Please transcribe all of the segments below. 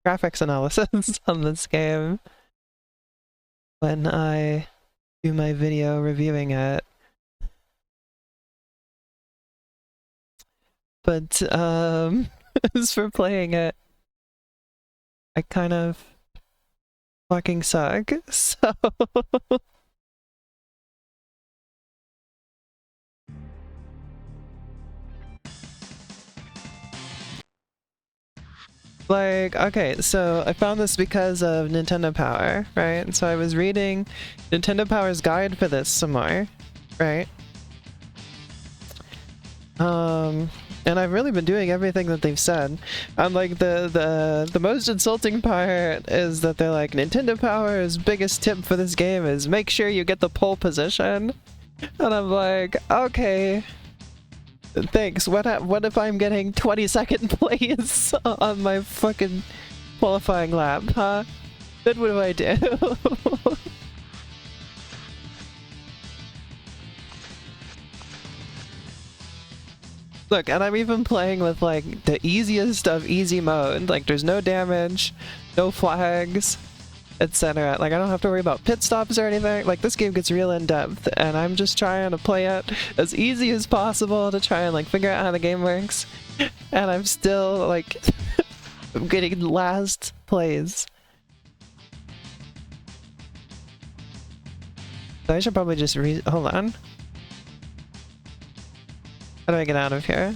graphics analysis on this game when I do my video reviewing it. But as for playing it, I kind of fucking suck, so like, okay, so I found this because of Nintendo Power, right? So I was reading Nintendo Power's guide for this some more, right? And I've really been doing everything that they've said. And like the most insulting part is that they're like, Nintendo Power's biggest tip for this game is make sure you get the pole position. And I'm like, okay, thanks. What if I'm getting 22nd place on my fucking qualifying lap, huh? Then what do I do? Look, and I'm even playing with like the easiest of easy mode. Like there's no damage, no flags, etc. Like I don't have to worry about pit stops or anything. Like this game gets real in depth, and I'm just trying to play it as easy as possible to try and like figure out how the game works. And I'm still like getting last place. So I should probably just hold on. How do I get out of here?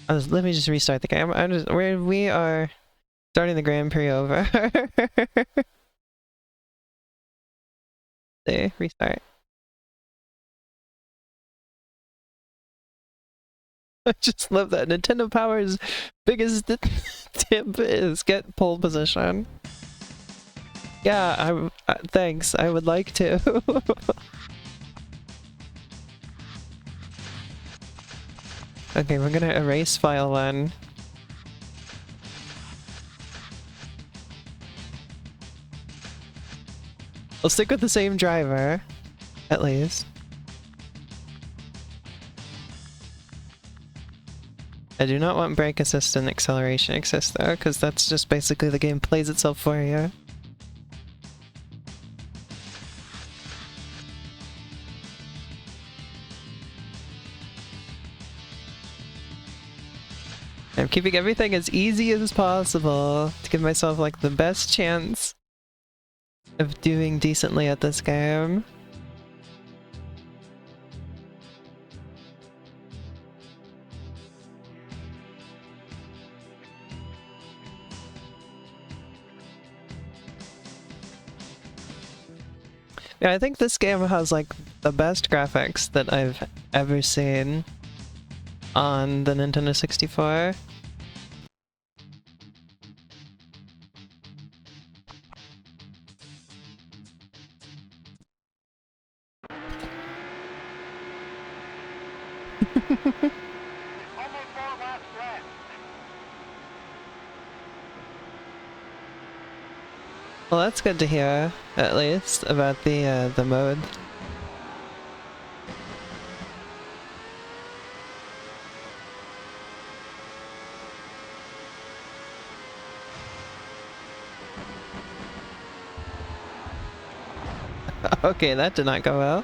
Let me just restart the game. We are starting the Grand Prix over. See, restart. I just love that. Nintendo Power's biggest tip is get pole position. Yeah, thanks. I would like to. Okay, we're gonna erase file 1. We'll stick with the same driver, at least. I do not want brake assist and acceleration assist though, because that's just basically the game plays itself for you. I'm keeping everything as easy as possible to give myself like the best chance of doing decently at this game. Yeah, I think this game has like the best graphics that I've ever seen on the Nintendo 64. Well, that's good to hear, at least, about the mode. Okay, that did not go well.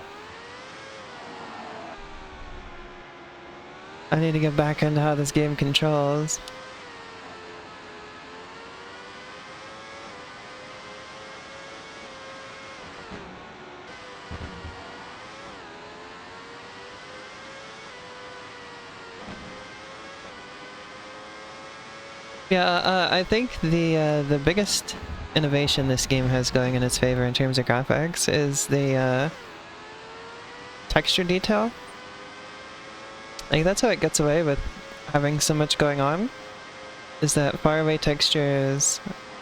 I need to get back into how this game controls. Yeah, I think the biggest innovation this game has going in its favor in terms of graphics is the texture detail. Like that's how it gets away with having so much going on, is that faraway textures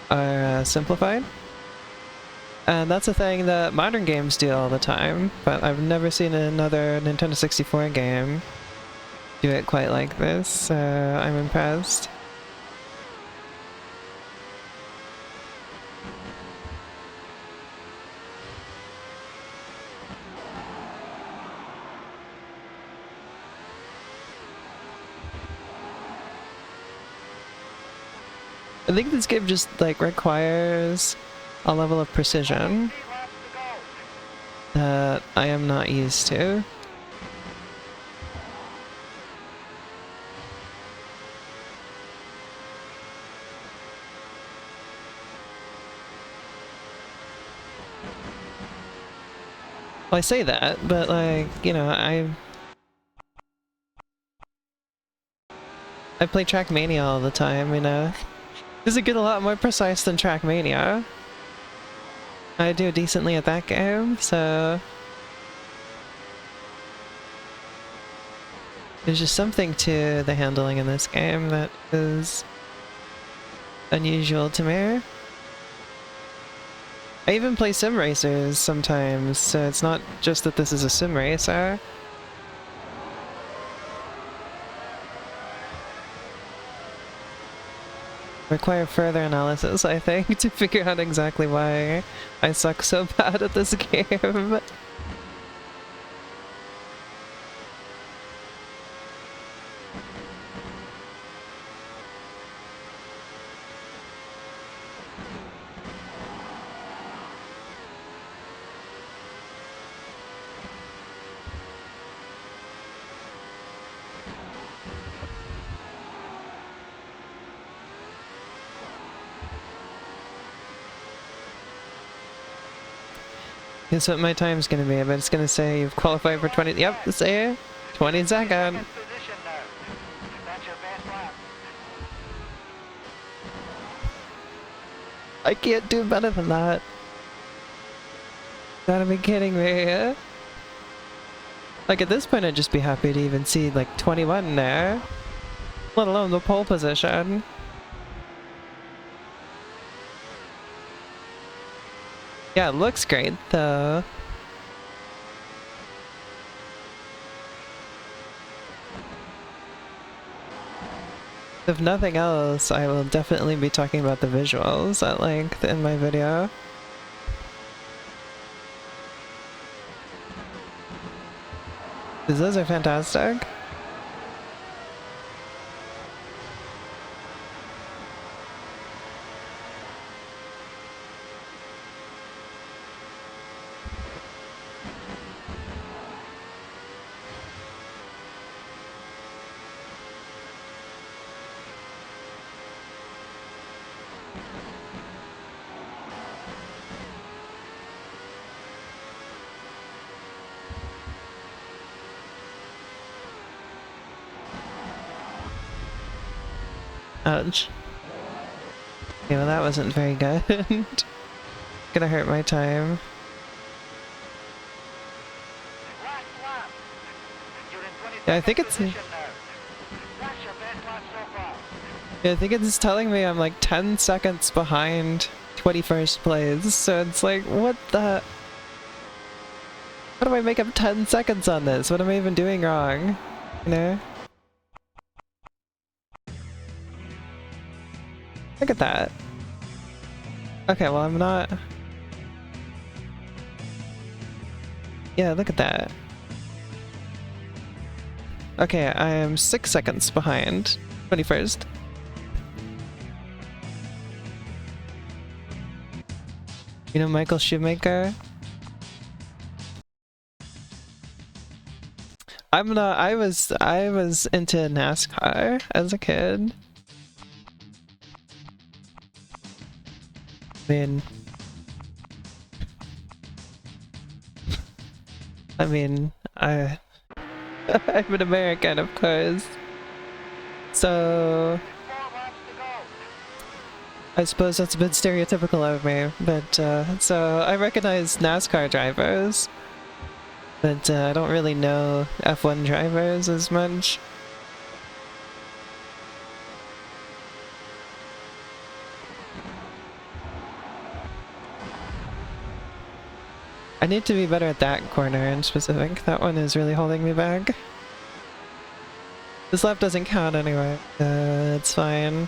are simplified. And that's a thing that modern games do all the time, but I've never seen another Nintendo 64 game do it quite like this, so I'm impressed. I think this game just like requires a level of precision that I am not used to. Well, I say that, but like, you know, I play Trackmania all the time, you know. Does it get a lot more precise than Trackmania? I do decently at that game, so there's just something to the handling in this game that is unusual to me. I even play sim racers sometimes, so it's not just that this is a sim racer. Require further analysis, I think, to figure out exactly why I suck so bad at this game. Guess what my time's gonna be, but it's gonna say you've qualified for 20. Yep, say 20 seconds. I can't do better than that. Gotta be kidding me. Like at this point I'd just be happy to even see like 21 there. Let alone the pole position. Yeah, it looks great though. If nothing else, I will definitely be talking about the visuals at length in my video. Because those are fantastic. Ouch. Yeah, well that wasn't very good. Gonna hurt my time. Yeah, I think it's... Yeah, I think it's telling me I'm like 10 seconds behind 21st place, so it's like, what the... How do I make up 10 seconds on this? What am I even doing wrong? You know? Look at that. Okay, well I'm not... Yeah, look at that. Okay, I am 6 seconds behind 21st. You know Michael Shoemaker? I'm not... I was into NASCAR as a kid. I mean, I'm an American, of course. So I suppose that's a bit stereotypical of me, but so I recognize NASCAR drivers, but I don't really know F1 drivers as much. I need to be better at that corner in specific. That one is really holding me back. This lap doesn't count anyway. It's fine.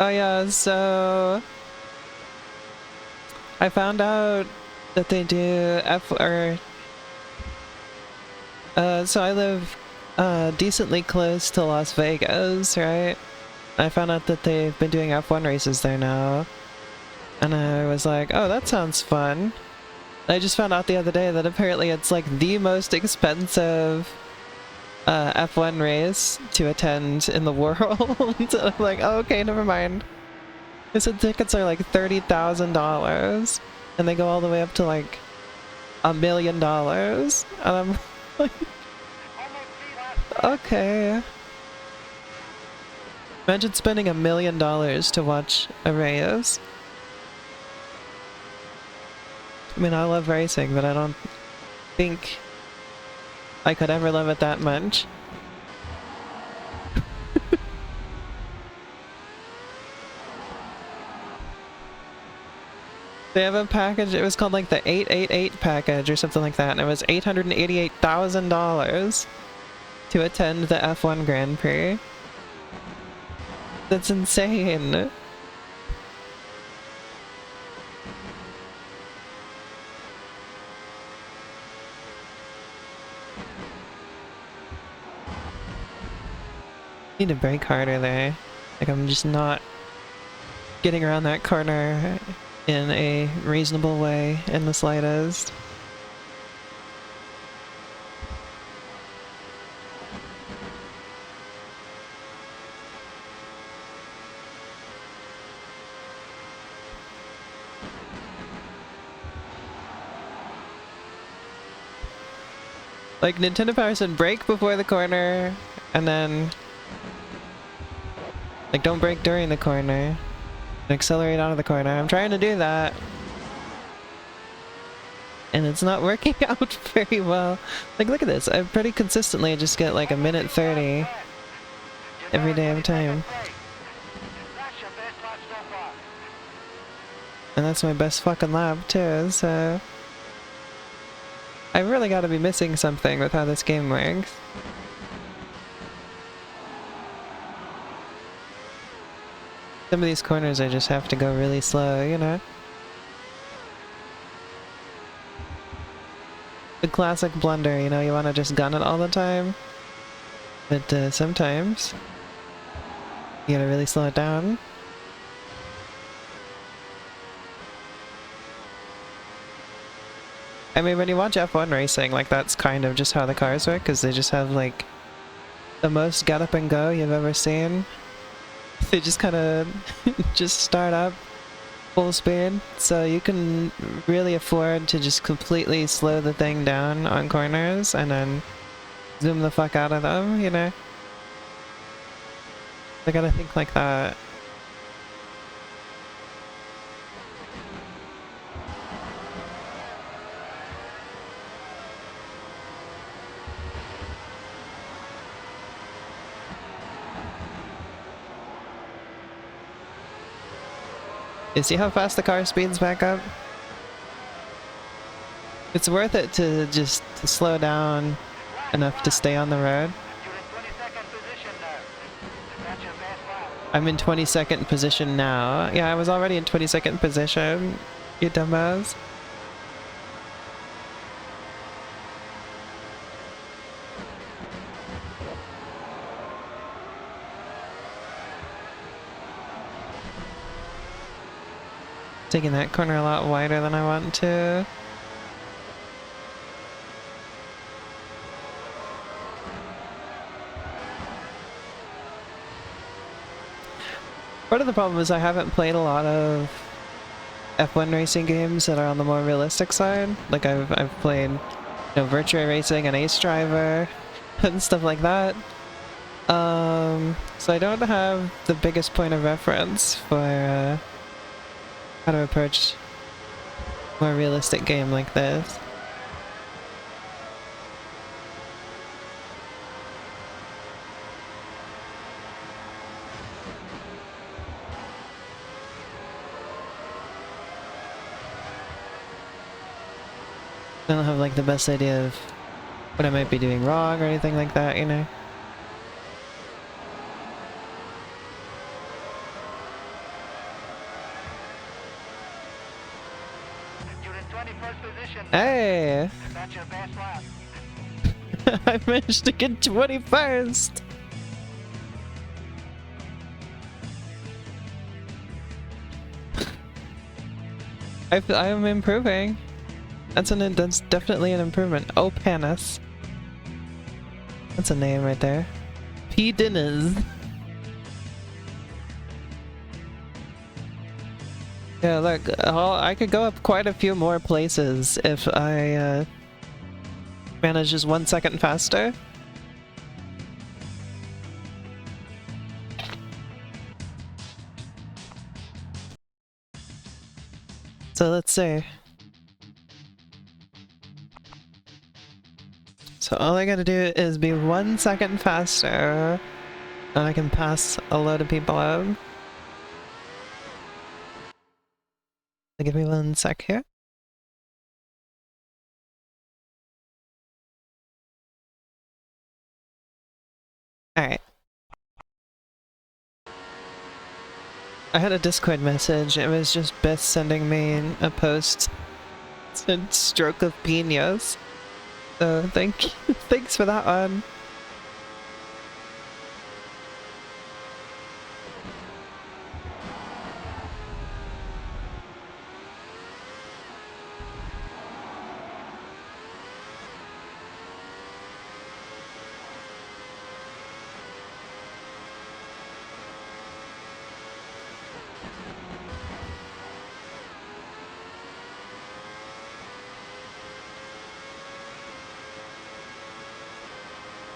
Oh yeah, so I found out that they do so I live decently close to Las Vegas, right? I found out that they've been doing F1 races there now. And I was like, oh, that sounds fun. I just found out the other day that apparently it's like the most expensive F1 race to attend in the world. And I'm like, oh, okay, never mind. They said tickets are like $30,000 and they go all the way up to like $1 million. And I'm like, okay. Imagine spending $1 million to watch a race. I mean, I love racing, but I don't think I could ever love it that much. They have a package, it was called like the 888 package or something like that, and it was $888,000 to attend the F1 Grand Prix. That's insane. Need to brake harder there. Like, I'm just not getting around that corner in a reasonable way in the slightest. Like, Nintendo Power said brake before the corner, and then like, don't brake during the corner. Accelerate out of the corner. I'm trying to do that. And it's not working out very well. Like, look at this. I pretty consistently just get like 1:30 every day of time. And that's my best fucking lap too, so I really gotta be missing something with how this game works. Some of these corners I just have to go really slow, you know? The classic blunder, you know, you want to just gun it all the time. But sometimes you gotta really slow it down. I mean, when you watch F1 racing, like, that's kind of just how the cars work, because they just have, like, the most get up and go you've ever seen. They just kind of just start up full speed, so you can really afford to just completely slow the thing down on corners and then zoom the fuck out of them, you know? I gotta think like that. You see how fast the car speeds back up? It's worth it to just slow down enough to stay on the road. I'm in 22nd position now. Yeah, I was already in 22nd position, you dumbass. Taking that corner a lot wider than I want to. Part of the problem is I haven't played a lot of F1 racing games that are on the more realistic side. Like I've played, you know, Virtua Racing and Ace Driver and stuff like that. So I don't have the biggest point of reference for how to approach a more realistic game like this. I don't have like the best idea of what I might be doing wrong or anything like that, you know? Hey! That's your best lap. I managed to get 21st! I am improving. That's definitely an improvement. Oh, Panis. That's a name right there. P. Dinners. Yeah, look, I could go up quite a few more places if I manage just 1 second faster. So let's see. So all I gotta do is be 1 second faster, and I can pass a load of people out. Give me 1 sec here. Alright. I had a Discord message. It was just Beth sending me a post. It said stroke of piñas. So thanks for that one.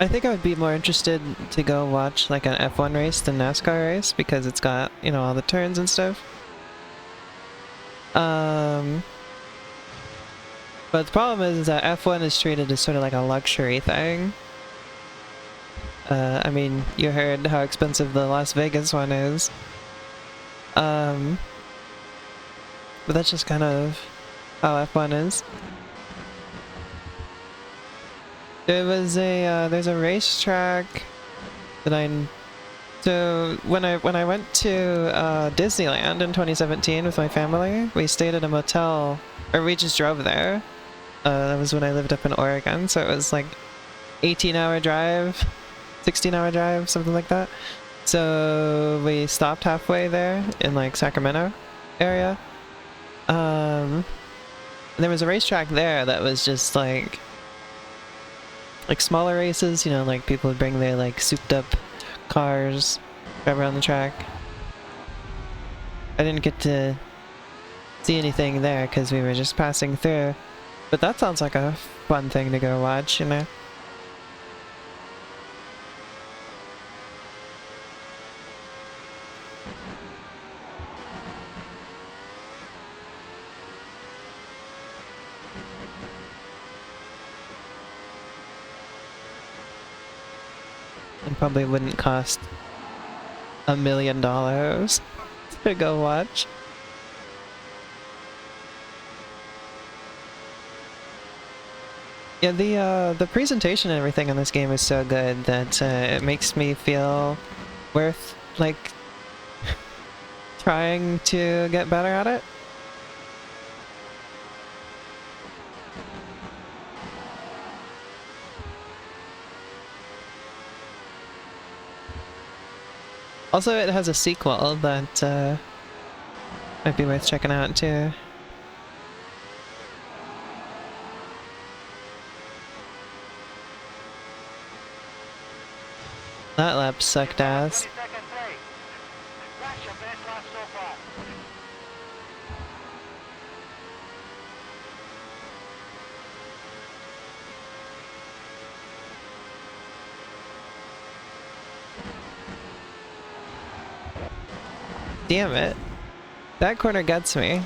I think I would be more interested to go watch like an F1 race than NASCAR race because it's got, you know, all the turns and stuff. But the problem is that F1 is treated as sort of like a luxury thing. I mean, you heard how expensive the Las Vegas one is. But that's just kind of how F1 is. There was there's a racetrack that so when I went to Disneyland in 2017 with my family, we stayed at a motel, or we just drove there. That was when I lived up in Oregon, so it was like 18-hour drive, 16-hour drive, something like that. So we stopped halfway there in like Sacramento area. And there was a racetrack there that was just like smaller races, you know, like people would bring their like souped up cars, drive around the track. I didn't get to see anything there because we were just passing through. But that sounds like a fun thing to go watch, you know? It probably wouldn't cost $1 million to go watch. Yeah, the presentation and everything in this game is so good that it makes me feel worth, like, trying to get better at it. Also, it has a sequel that might be worth checking out too. That lap sucked ass. Damn it. That corner gets me.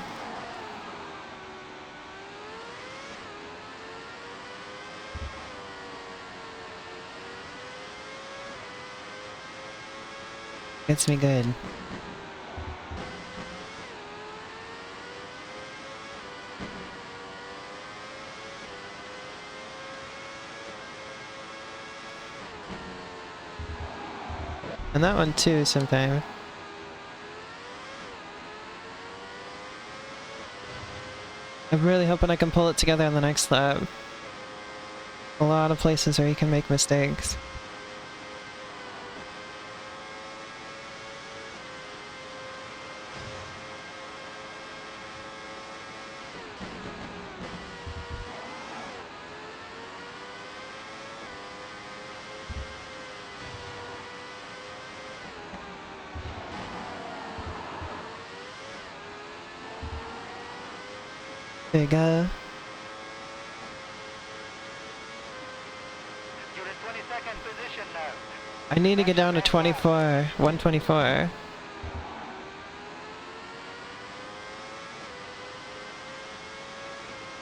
Gets me good. And that one too, sometime. I'm really hoping I can pull it together on the next lap. A lot of places where you can make mistakes. There you go. You're in 22nd position now. I need to get down to 24, 124. I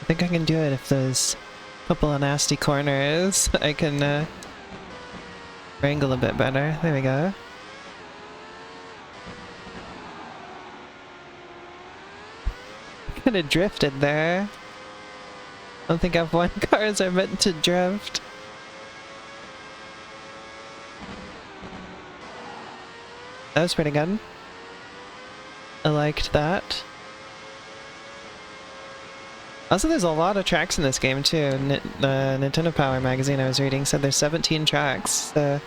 think I can do it if there's a couple of nasty corners. I can wrangle a bit better. There we go. Kinda drifted there. I don't think F1 cars are meant to drift. That was pretty good. I liked that. Also, there's a lot of tracks in this game too. The Nintendo Power magazine I was reading said there's 17 tracks, so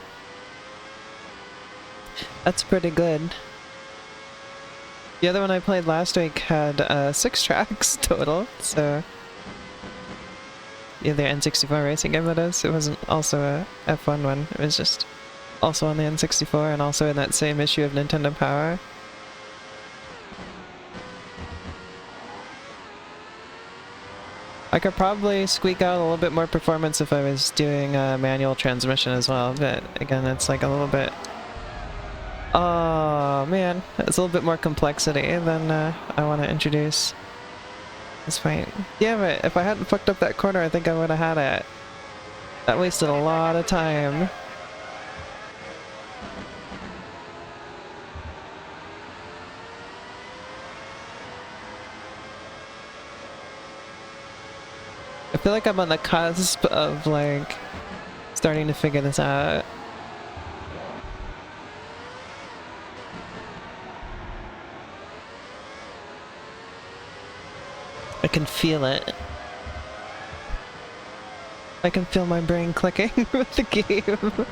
that's pretty good. The other one I played last week had 6 tracks total, so yeah, the N64 racing game that is. It wasn't also a F1 one, it was just also on the N64 and also in that same issue of Nintendo Power. I could probably squeak out a little bit more performance if I was doing a manual transmission as well, but again, it's like a little bit... Oh man, it's a little bit more complexity than I want to introduce. It's fine. Damn it, if I hadn't fucked up that corner, I think I would have had it. That wasted a lot of time. I feel like I'm on the cusp of, like, starting to figure this out. I can feel it. I can feel my brain clicking with the game.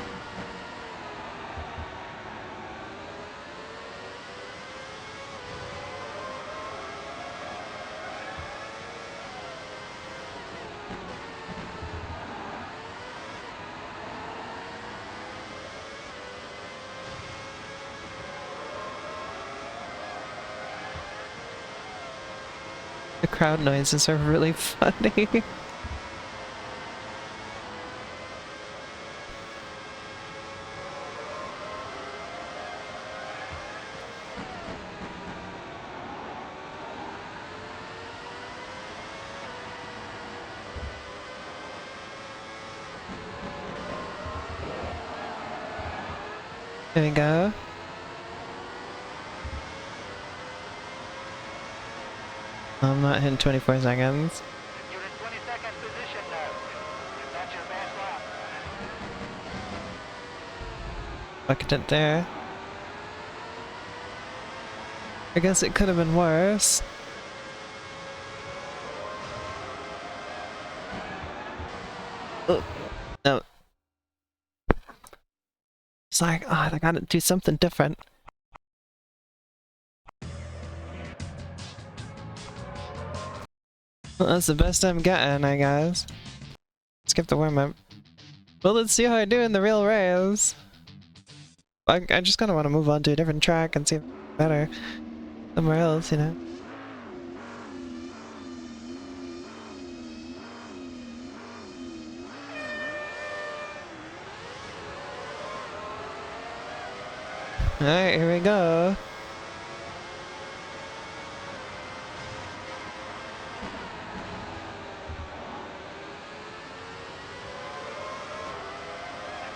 The crowd noises are really funny. There we go. I'm not hitting 24 seconds. You're in 22nd position now. That's your best lap. Fucked it there. I guess it could have been worse. Oh, no. It's like, oh, I gotta do something different. Well, that's the best I'm getting, I guess. Skip the warm-up. Well, let's see how I do in the real race. I just kinda wanna move on to a different track and see if it's better somewhere else, you know? Alright, here we go.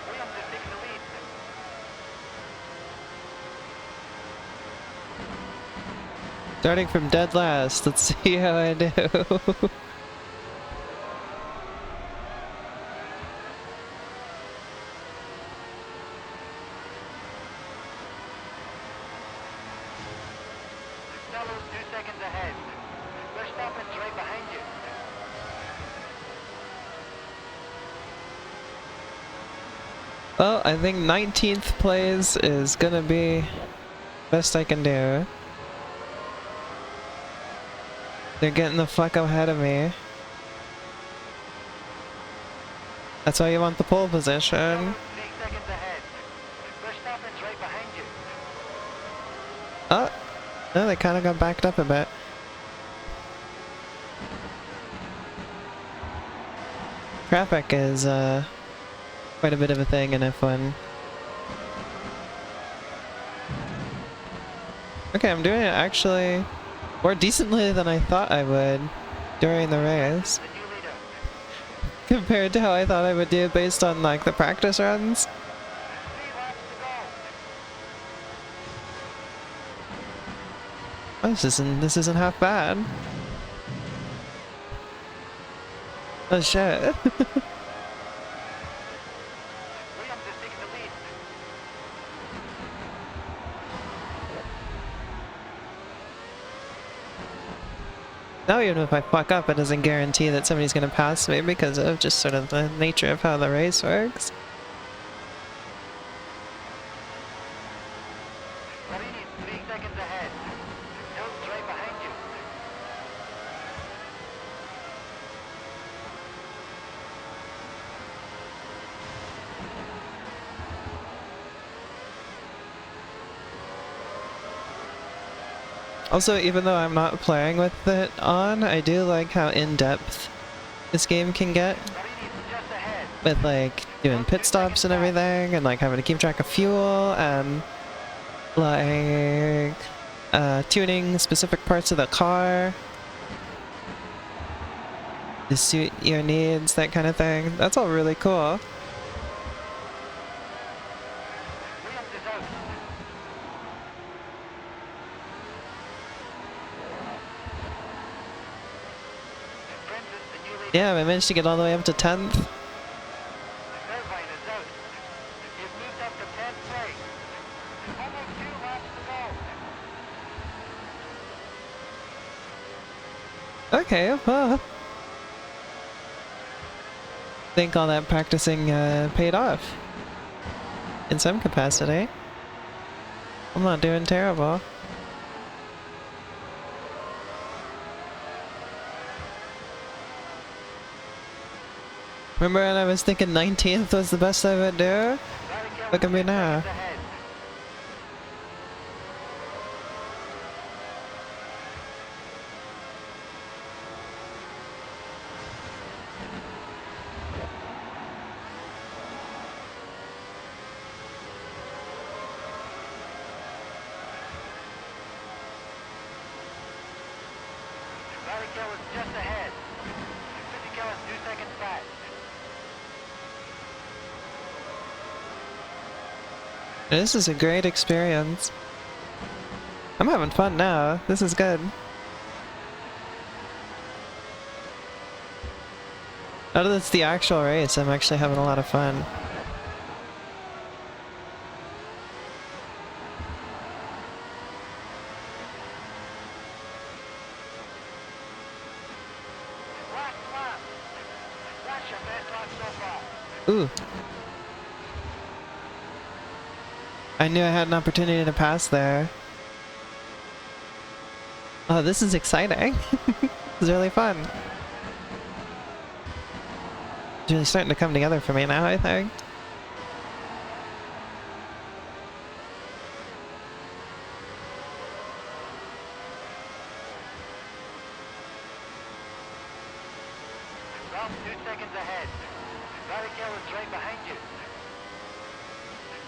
Williams is taking the lead. Starting from dead last, let's see how I do. Stello's 2 seconds ahead. There's Verstappen's right behind you. Well, I think 19th place is gonna be best I can do. They're getting the fuck ahead of me. That's why you want the pole position. 3 seconds ahead. Verstappen's right behind you. Oh, no, they kind of got backed up a bit. Traffic is quite a bit of a thing in F1. Okay, I'm doing it actually more decently than I thought I would during the race, The new leader. compared to how I thought I would do based on like the practice runs. 3 laps to go. Oh, this isn't half bad. Oh shit. Williams is taking the lead. Now even if I fuck up, it doesn't guarantee that somebody's gonna pass me because of just sort of the nature of how the race works. Marini's 3 seconds ahead. Hill's right behind you. Also, even though I'm not playing with it on, I do like how in-depth this game can get Marini's just ahead. with like doing pit stops and everything, and like having to keep track of fuel and like tuning specific parts of the car to suit your needs, that kind of thing. That's all really cool. Williams is out. Francis, the new leader. Yeah, I managed to get all the way up to 10th. Irvine is out. You've moved up to 10th place. Almost 2 laps to go. Okay, well, I think all that practicing paid off in some capacity. I'm not doing terrible. Remember when I was thinking 19th was the best I would do? Look at me now. Ahead. Barrichello is just ahead. Fisichella is 2 seconds back. This is a great experience. I'm having fun now. This is good. Now that it's the actual race, I'm actually having a lot of fun. Last lap. That's your best lap so far. Ooh. I knew I had an opportunity to pass there. Oh, this is exciting. This is really fun. It's really starting to come together for me now, I think. Ralph 2 seconds ahead. Barrichello is right behind you.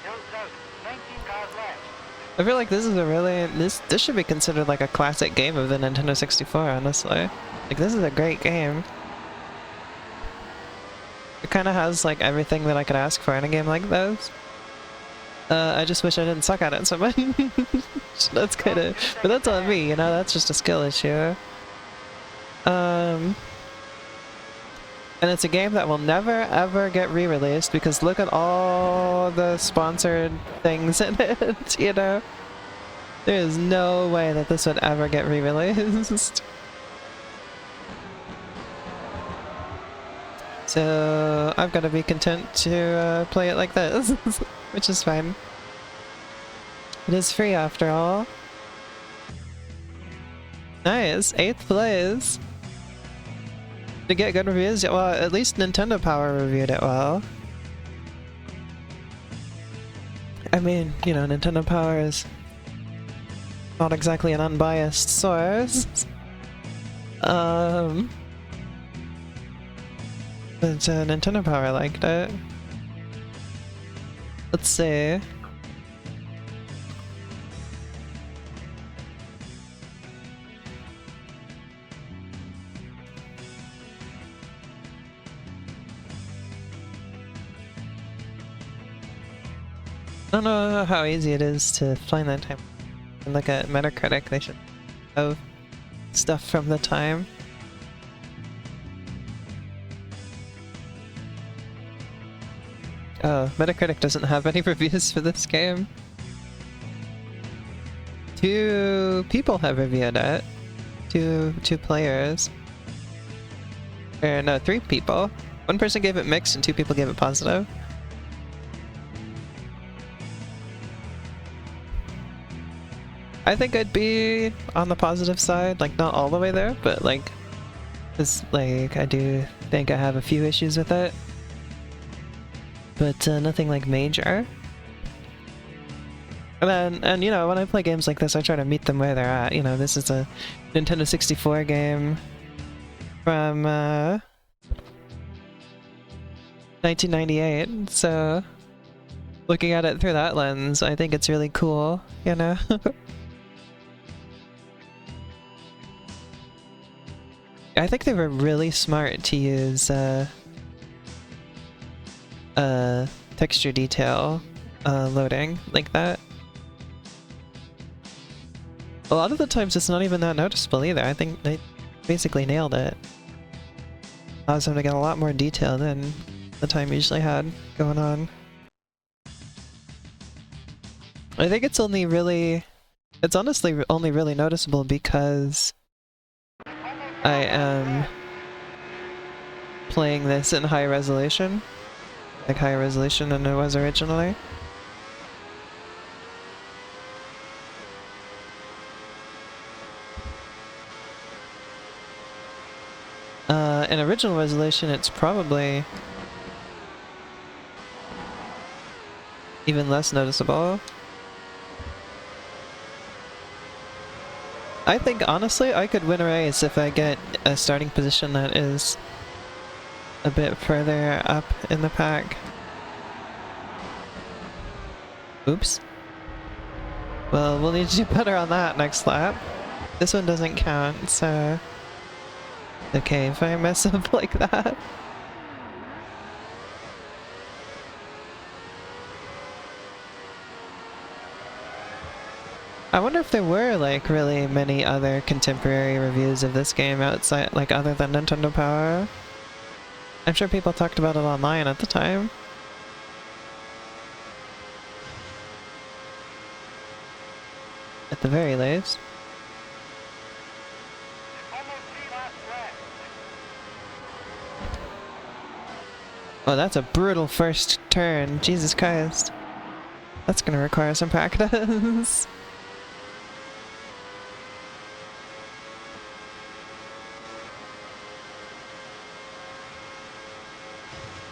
Hill's out. 19 cars left. I feel like this is a really this should be considered like a classic game of the Nintendo 64, honestly. Like this is a great game. It kind of has like everything that I could ask for in a game like this. I just wish I didn't suck at it so much. That's kind of, but that's on me, you know. That's just a skill issue. And it's a game that will never ever get re-released because look at all the sponsored things in it, you know? There is no way that this would ever get re-released. So I've got to be content to play it like this, which is fine. It is free after all. Nice, 8th place. To get good reviews? Well, at least Nintendo Power reviewed it well. I mean, you know, Nintendo Power is not exactly an unbiased source. But Nintendo Power liked it. Let's see. I don't know how easy it is to find that time. Look at Metacritic, they should have stuff from the time. Oh, Metacritic doesn't have any reviews for this game. 2 people have reviewed it. Two players. Or no, 3 people. 1 person gave it mixed and 2 people gave it positive. I think I'd be on the positive side, like not all the way there, but like, cause like I do think I have a few issues with it, but nothing like major. And you know, when I play games like this, I try to meet them where they're at. You know, this is a Nintendo 64 game from 1998, so looking at it through that lens, I think it's really cool, you know? I think they were really smart to use texture detail loading like that. A lot of the times it's not even that noticeable either. I think they basically nailed it. Allows them to get a lot more detail than the time usually had going on. I think it's only really... It's honestly only really noticeable because I am playing this in high resolution. Like higher resolution than it was originally. In original resolution it's probably even less noticeable. I think honestly I could win a race if I get a starting position that is a bit further up in the pack. Oops. Well, we'll need to do better on that next lap. This one doesn't count, so... Okay, if I mess up like that. I wonder if there were like really many other contemporary reviews of this game outside, like other than Nintendo Power. I'm sure people talked about it online at the time. At the very least. Oh, that's a brutal first turn. Jesus Christ. That's gonna require some practice.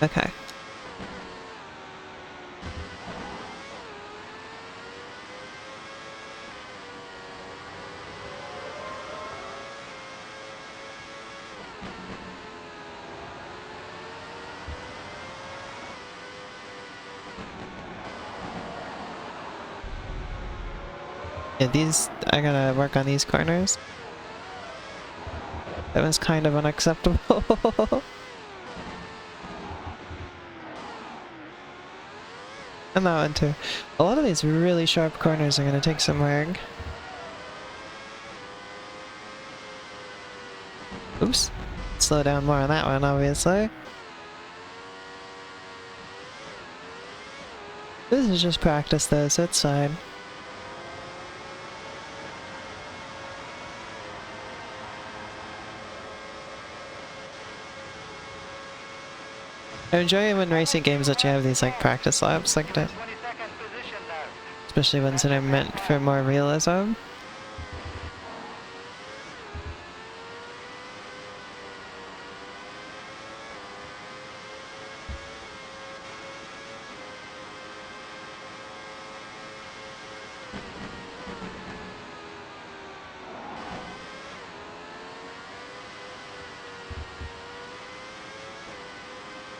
Okay. Yeah, these, I gotta work on these corners. That was kind of unacceptable. And that one too. A lot of these really sharp corners are gonna take some work. Oops. Slow down more on that one, obviously. This is just practice though, so it's fine. I enjoy when racing games let you have these like practice laps like that, 22nd position now. especially ones that are meant for more realism.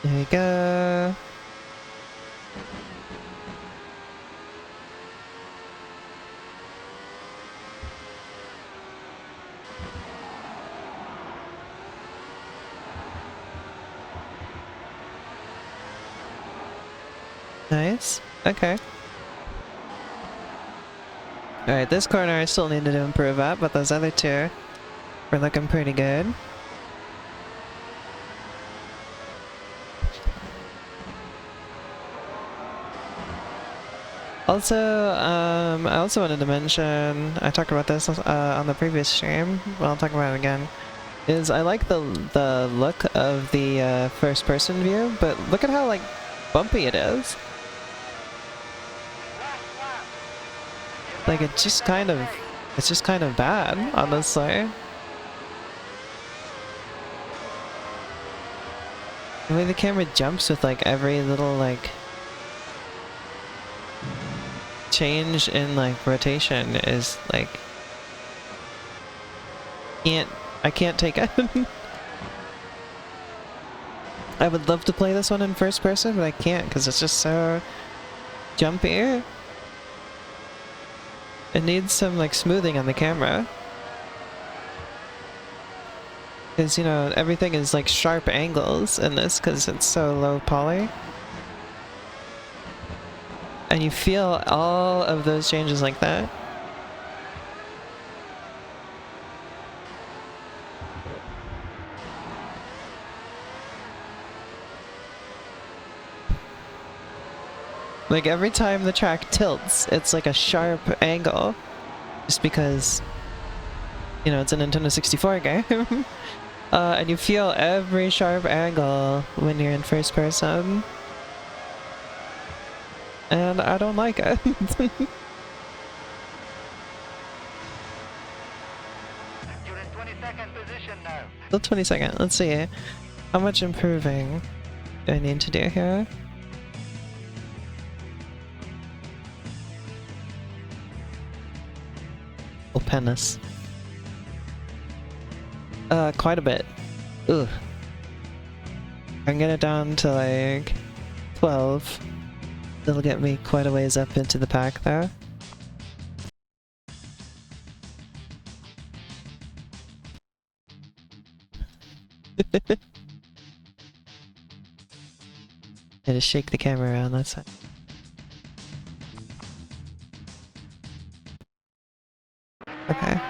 There we go. Nice. Okay. Alright, this corner I still needed to improve at, but those other two were looking pretty good. Also, I also wanted to mention, I talked about this on the previous stream, well, I'll talk about it again, is I like the look of the first person view, but look at how like bumpy it is. Like it's just kind of bad, honestly. The way the camera jumps with like every little like change in like rotation is like I can't take it. I would love to play this one in first person, but I can't because it's just so jumpy. It needs some like smoothing on the camera. Because, you know, everything is like sharp angles in this because it's so low poly. And you feel all of those changes like that. Like every time the track tilts, it's like a sharp angle. Just because, you know, it's a Nintendo 64 game. And you feel every sharp angle when you're in first person. And I don't like it. You're in 22nd position now. The 22nd, let's see. How much improving do I need to do here? Oh, penis. Quite a bit. Ugh. I can get it down to like 12. It'll get me quite a ways up into the pack there. Yeah, just shake the camera around, that's it. Okay.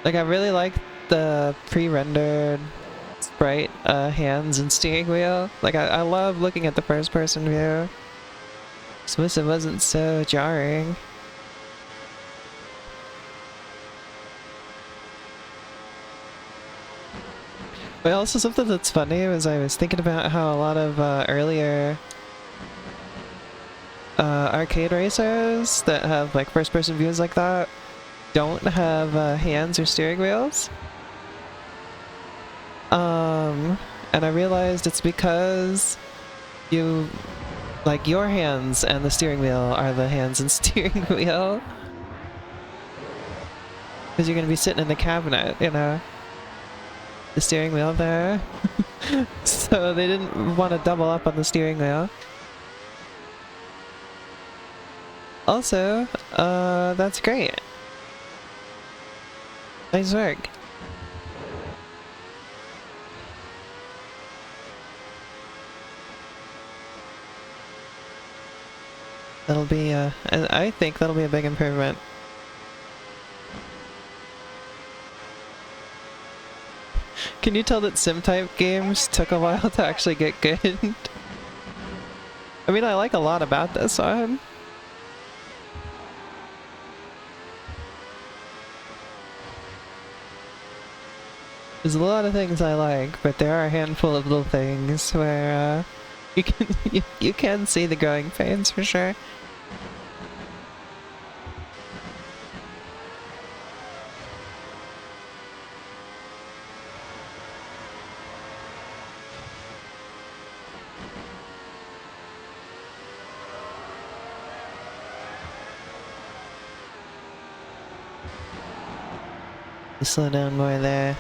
Like, I really like the pre-rendered sprite hands and steering wheel. Like, I love looking at the first-person view. So wish it wasn't so jarring. But also something that's funny was I was thinking about how a lot of earlier arcade racers that have like first-person views like that don't have hands or steering wheels. And I realized it's because you, like, your hands and the steering wheel are the hands and steering wheel. Because you're gonna be sitting in the cabinet, you know? The steering wheel there. So they didn't want to double up on the steering wheel. Also, that's great. Nice work. That'll be, I think that'll be a big improvement. Can you tell that sim-type games took a while to actually get good? I mean, I like a lot about this one. There's a lot of things I like, but there are a handful of little things where you can you can see the growing pains for sure. Slow down more there.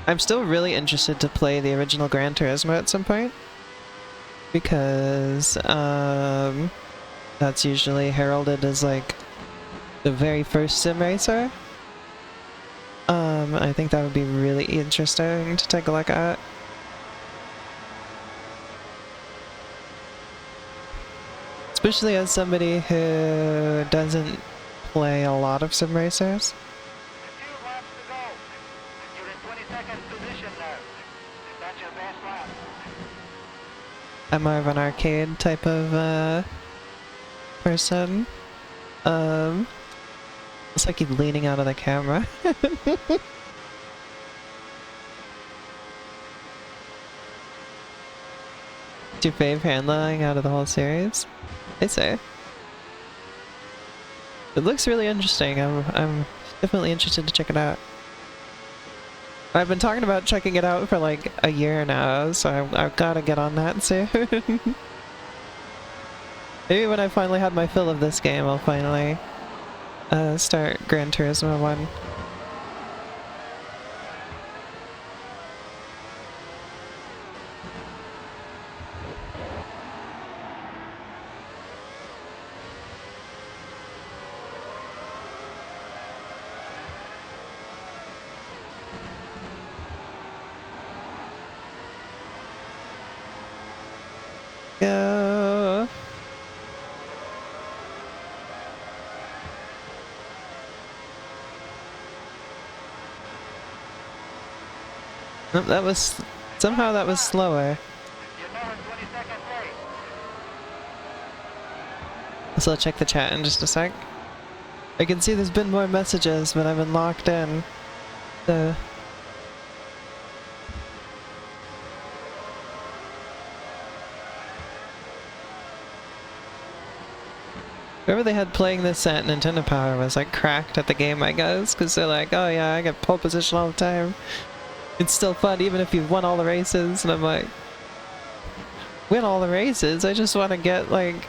I'm still really interested to play the original Gran Turismo at some point, because that's usually heralded as like the very first sim racer. I think that would be really interesting to take a look at. Especially as somebody who doesn't play a lot of sim racers. A few laps to go. You're in 22nd position now. That's your best lap. I'm more of an arcade type of person. It's like he's leaning out of the camera. What's your fave handling out of the whole series? I say. It looks really interesting. I'm definitely interested to check it out. I've been talking about checking it out for like a year now, so I've gotta get on that soon. Maybe when I finally had my fill of this game, I'll finally start Gran Turismo 1. Go. Nope, that was... somehow that was slower. You're now in 22nd place. So I'll check the chat in just a sec. I can see there's been more messages, but I've been locked in. So... whoever they had playing this at Nintendo Power was like cracked at the game, I guess, because they're like, oh yeah, I get pole position all the time. It's still fun even if you've won all the races, and I'm like, win all the races? I just want to get like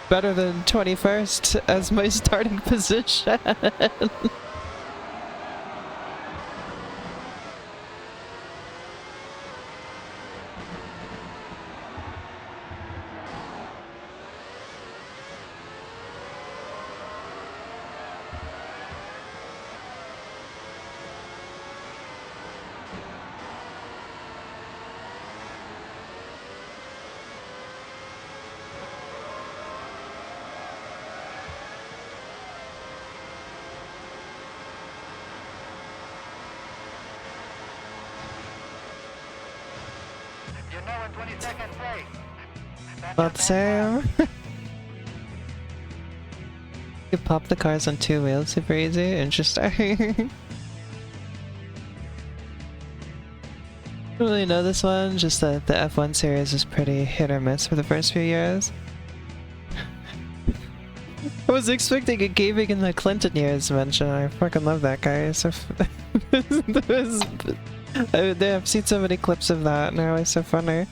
better than 21st as my starting position. You're now in 22nd place. That's About the same. You pop the cars on two wheels super easy. Interesting. I don't really know this one, just that the F1 series is pretty hit or miss for the first few years. I was expecting a gaming in the Clinton years mention. I fucking love that guy. So I've seen so many clips of that and they're always so funny.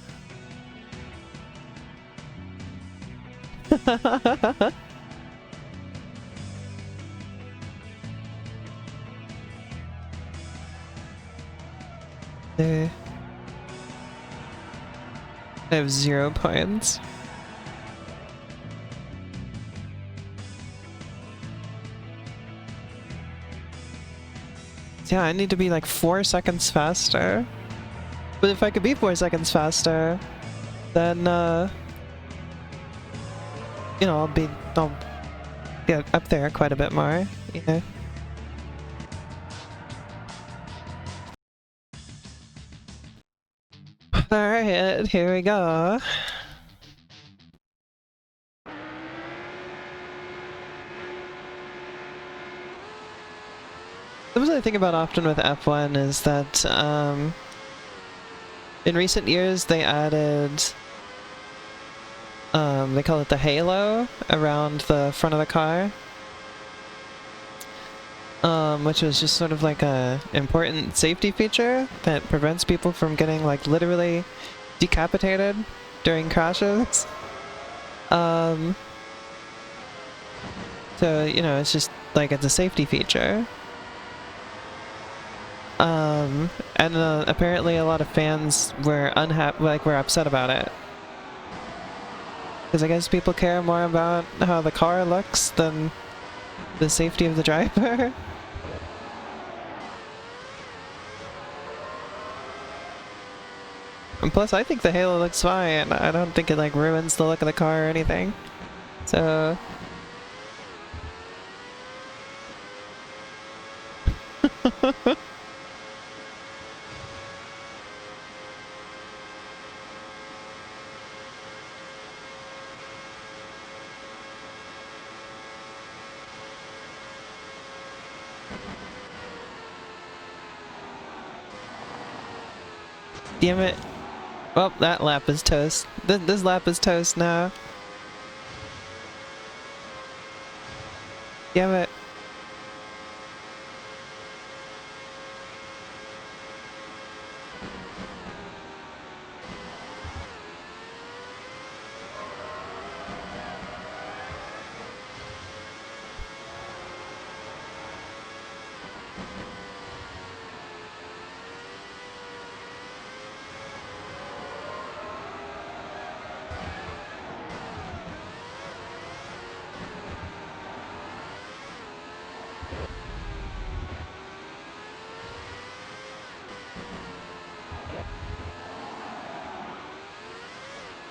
I have 0 points. Yeah, I need to be like 4 seconds faster. But if I could be 4 seconds faster, then you know, I'll get up there quite a bit more, you know. Alright, here we go. Something I think about often with F1 is that in recent years they added, they call it the halo around the front of the car, which is just sort of like a important safety feature that prevents people from getting like literally decapitated during crashes. So, you know, it's just like it's a safety feature. And apparently a lot of fans were were upset about it. Because I guess people care more about how the car looks than the safety of the driver. And plus, I think the halo looks fine. I don't think it like ruins the look of the car or anything. So... Damn it. Well, that lap is toast. This lap is toast now. Damn it.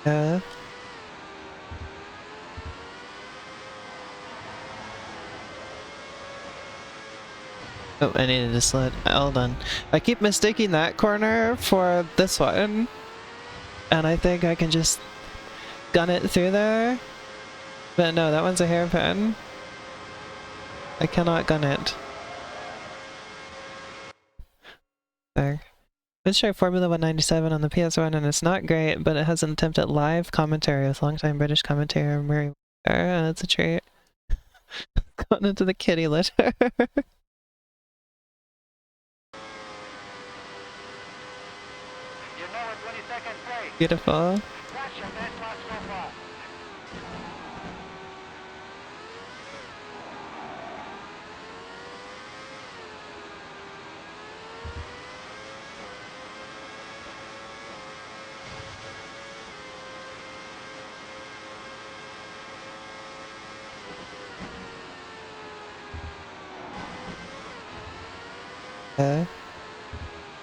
Yeah. Oh, I needed to sled. Hold on. I keep mistaking that corner for this one. And I think I can just gun it through there. But no, that one's a hairpin. I cannot gun it. There. Let's try Formula 197 on the PS1 and it's not great, but it has an attempt at live commentary with longtime British commentator Murray. That's a treat. Going into the kitty litter. You know a 22nd place. Beautiful. That's your best lap so far.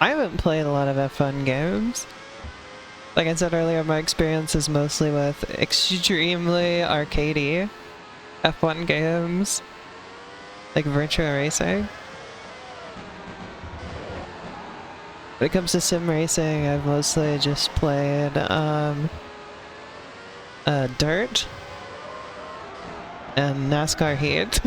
I haven't played a lot of F1 games. Like I said earlier, my experience is mostly with extremely arcadey F1 games, like virtual racing. When it comes to sim racing, I've mostly just played Dirt and NASCAR Heat.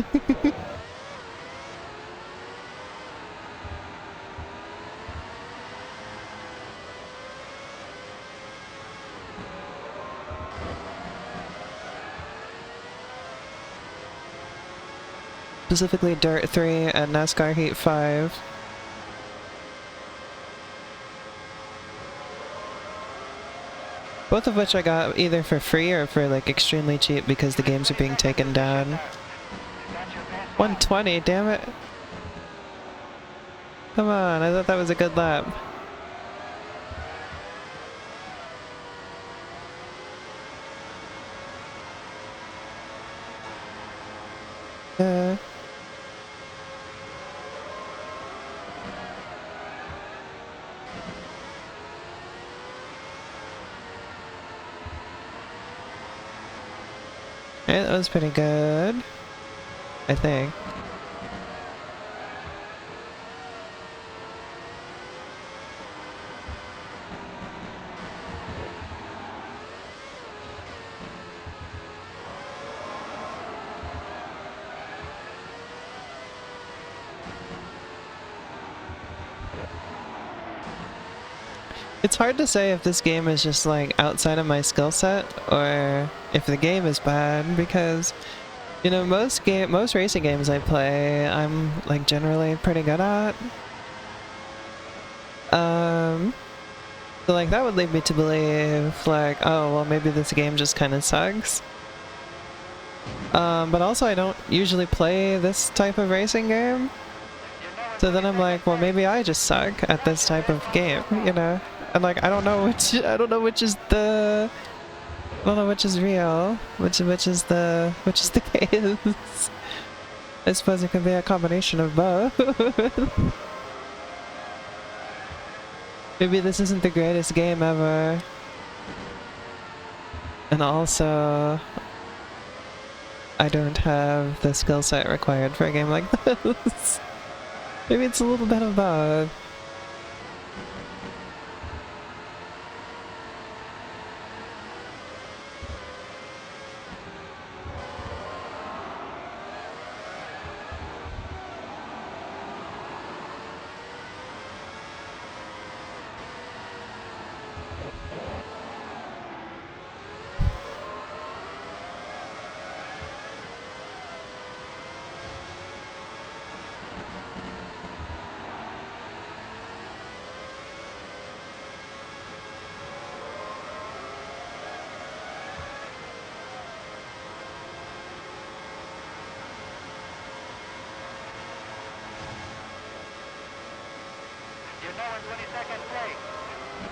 Specifically Dirt 3 and NASCAR Heat 5. Both of which I got either for free or for like extremely cheap because the games are being taken down. That's your best 120, damn it. Come on, I thought that was a good lap. Yeah, that was pretty good, I think. It's hard to say if this game is just like outside of my skill set or if the game is bad because, you know, most racing games I play, I'm like generally pretty good at. So like that would lead me to believe like, oh, well maybe this game just kind of sucks. But also I don't usually play this type of racing game. So then I'm like, well maybe I just suck at this type of game, you know? And like I don't know which is real, which is the case. I suppose it could be a combination of both. Maybe this isn't the greatest game ever. And also, I don't have the skill set required for a game like this. Maybe it's a little bit of both.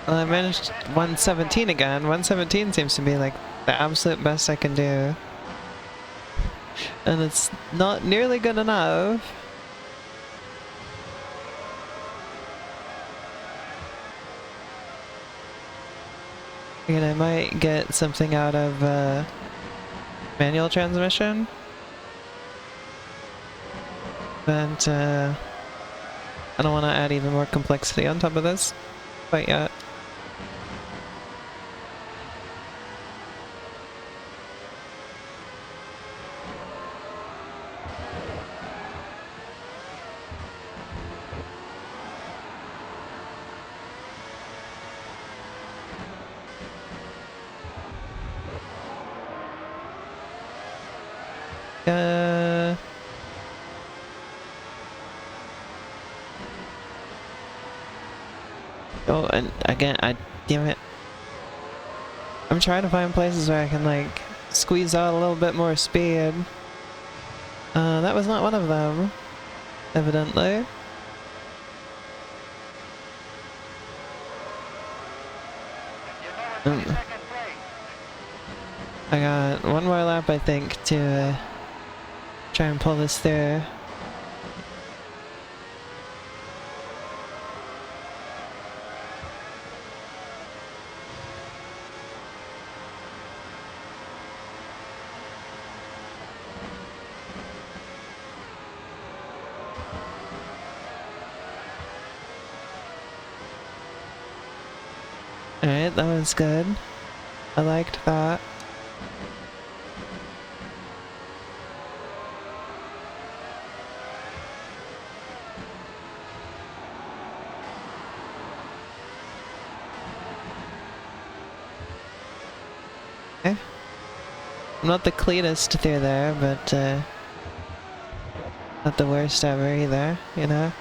Well, I managed 117 again. 117 seems to be like the absolute best I can do. And it's not nearly good enough. And I might get something out of manual transmission. But I don't want to add even more complexity on top of this quite yet. Oh, and again, damn it. I'm trying to find places where I can, like, squeeze out a little bit more speed. That was not one of them, evidently. I got one more lap, I think, to try and pull this through. Alright, that was good. I liked that. Okay. I'm not the cleanest through there, but not the worst ever either, you know?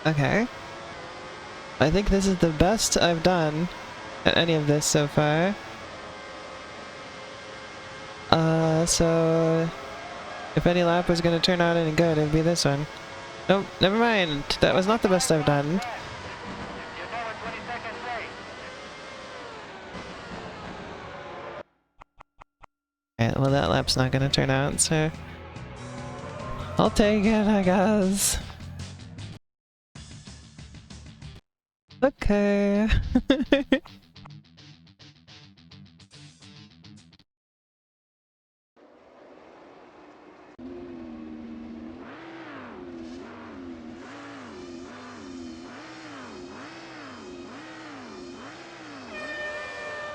Okay. I think this is the best I've done at any of this so far. So if any lap was gonna turn out any good, it'd be this one. Nope, never mind. That was not the best I've done. Alright, well that lap's not gonna turn out, so I'll take it, I guess. Okay.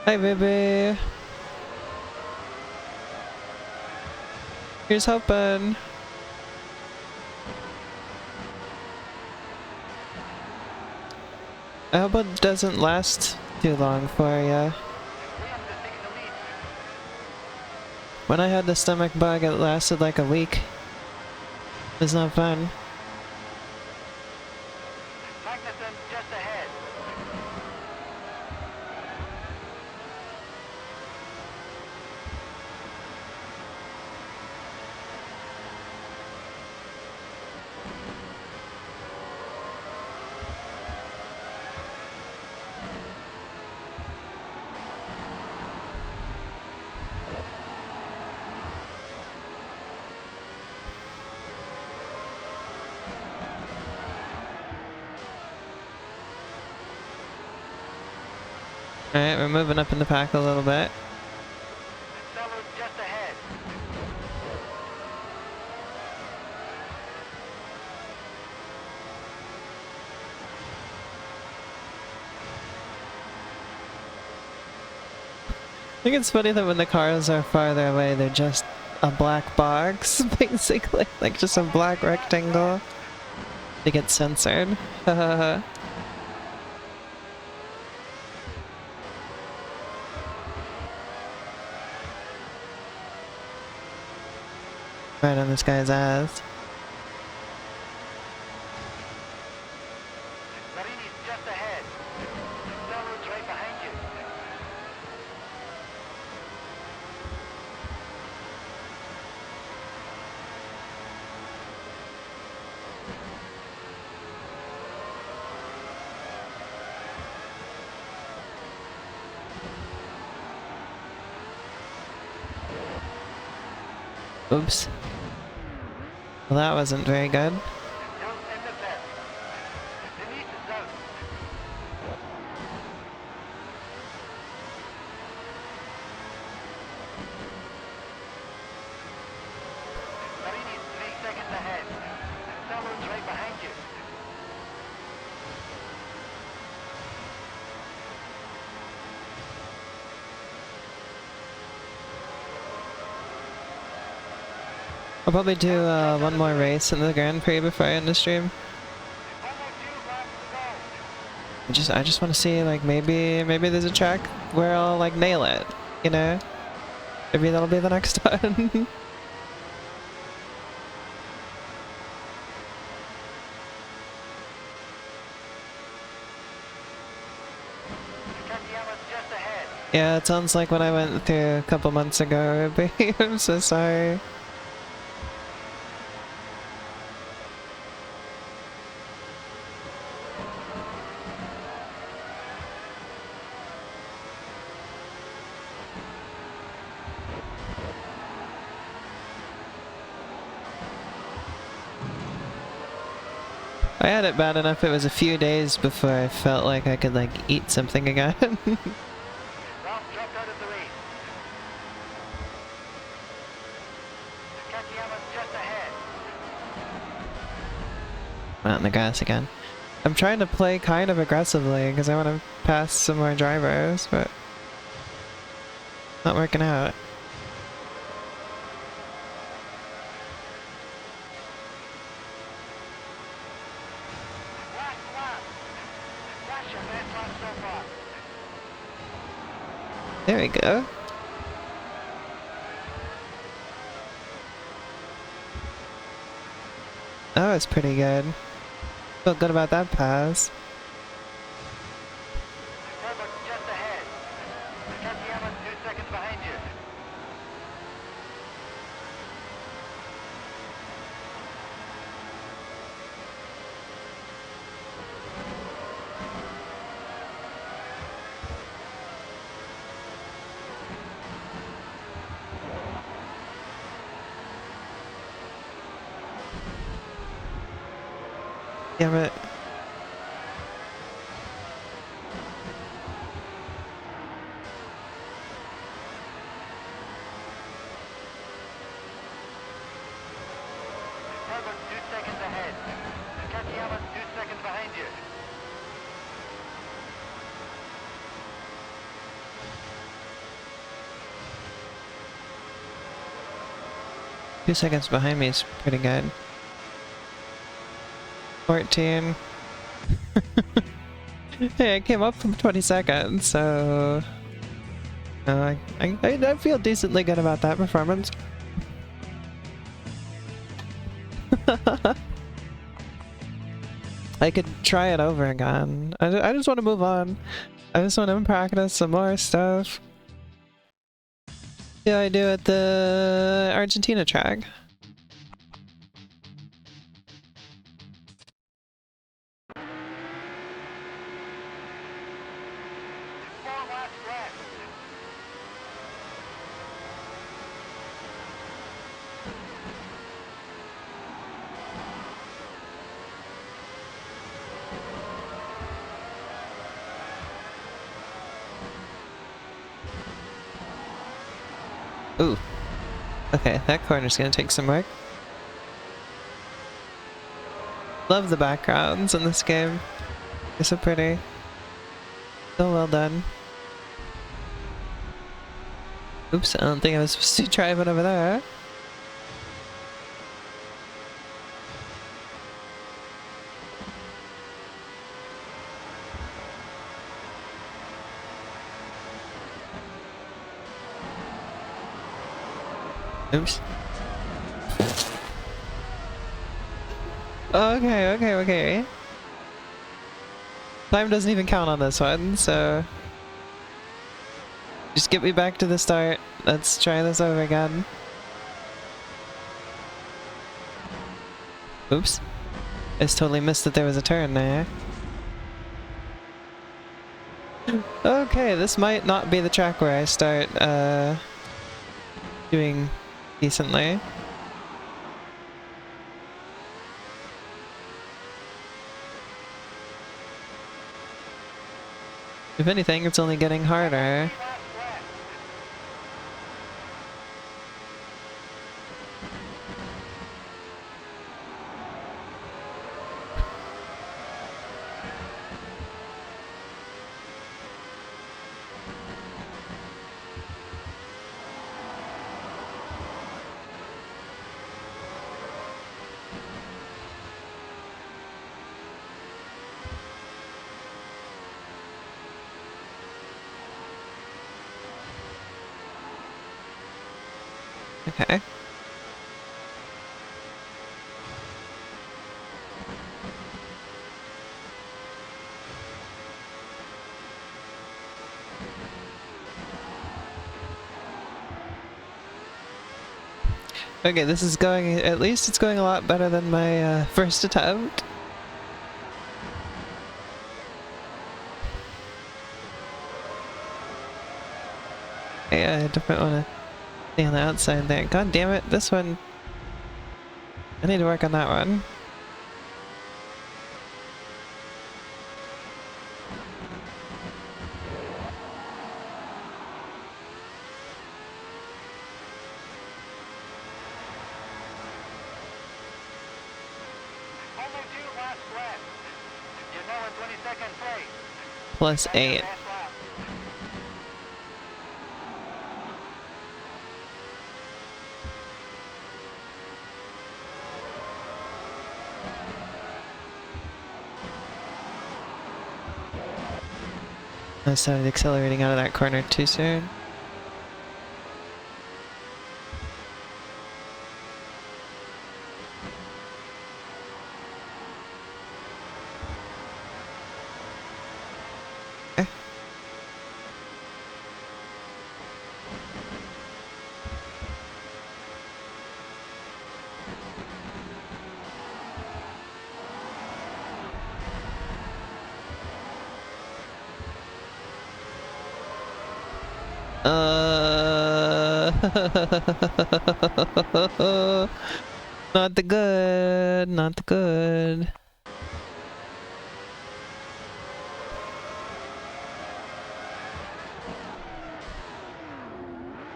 Hi, baby. Here's hoping. I hope it doesn't last too long for ya. Williams is taking the lead. When I had the stomach bug, it lasted like a week. It was not fun. Magnuson just ahead. Alright, we're moving up in the pack a little bit. Fellows just ahead. I think it's funny that when the cars are farther away, they're just a black box, basically. Like just a black rectangle. They get censored. Right on this guy's ass. Marini's just ahead. Fellows right behind you. Oops. Well, that wasn't very good. Still in the pit. Denise is out. Marini's 3 seconds ahead. Fellows right behind you. I'll probably do one more race in the Grand Prix before I end the stream. Only 2 laps to go. I just want to see, like, maybe there's a track where I'll like nail it, you know? Maybe that'll be the next one. Katayama's just ahead. Yeah, it sounds like what I went through a couple months ago, Ruby. I'm so sorry. I had it bad enough it was a few days before I felt like I could like eat something again. Ralph dropped out of the race. Katayama's just ahead. Out in the gas again. I'm trying to play kind of aggressively because I want to pass some more drivers, but not working out. Last lap. That's your best lap so far. There we go. That was pretty good. Felt good about that pass. Herbert just ahead. Katayama's 2 seconds behind you. Damn it. Herbert's 2 seconds ahead. Katayama's 2 seconds behind you. 2 seconds behind me is pretty good. 14. Hey, I came up from 20 seconds, so... I feel decently good about that performance. I could try it over again. I just want to move on. I just want to practice some more stuff. Yeah, I do at the Argentina track. Ooh. Okay, that corner's gonna take some work. Love the backgrounds in this game. They're so pretty. So well done. Oops, I don't think I was supposed to drive it over there. Oops. Okay. Time doesn't even count on this one, so... Just get me back to the start. Let's try this over again. Oops. I just totally missed that there was a turn there. Okay, this might not be the track where I start, doing decently. If anything, it's only getting harder. Okay. Okay, this is going, at least it's going a lot better than my first attempt. Yeah, I definitely want to stay on the outside there. God damn it, this one. I need to work on that one. Only 2 laps left. You're now in 22nd place. Plus 8. Last lap. I started accelerating out of that corner too soon. Okay. Not the good, not the good.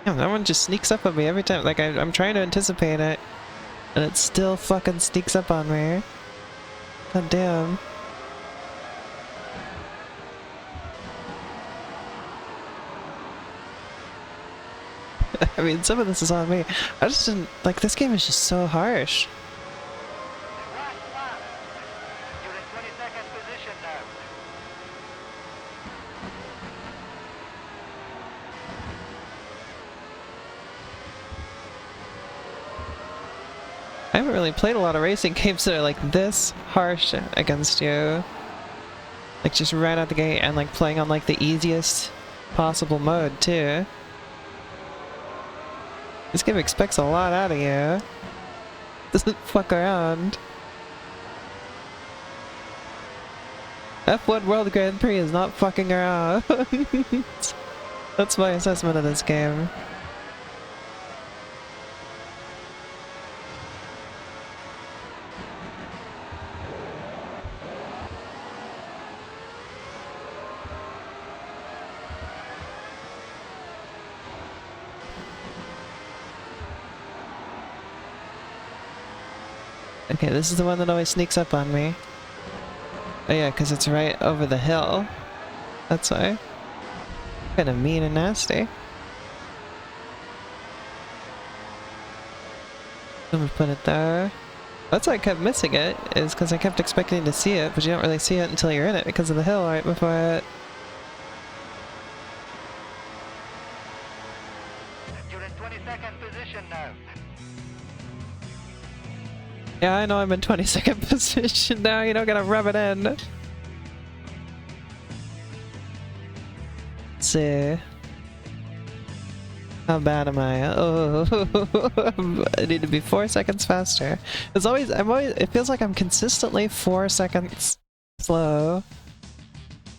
Damn, that one just sneaks up on me every time. Like, I'm trying to anticipate it, and it still fucking sneaks up on me. God damn. I mean, some of this is on me. I just didn't, like, this game is just so harsh. Last lap. You're in 22nd position now. I haven't really played a lot of racing games that are like this harsh against you. Like just right out the gate and like playing on like the easiest possible mode too. This game expects a lot out of you. Doesn't fuck around. F-1 World Grand Prix is not fucking around. That's my assessment of this game. Okay, this is the one that always sneaks up on me. Oh yeah, because it's right over the hill. That's why. Kinda mean and nasty. I'm gonna put it there. That's why I kept missing it, is because I kept expecting to see it, but you don't really see it until you're in it because of the hill right before it. You're in 22nd position now. Yeah, I know I'm in 22nd position now, you don't gotta rub it in. Let's see. How bad am I? Oh, I need to be 4 seconds faster. It's always, it feels like I'm consistently 4 seconds slow.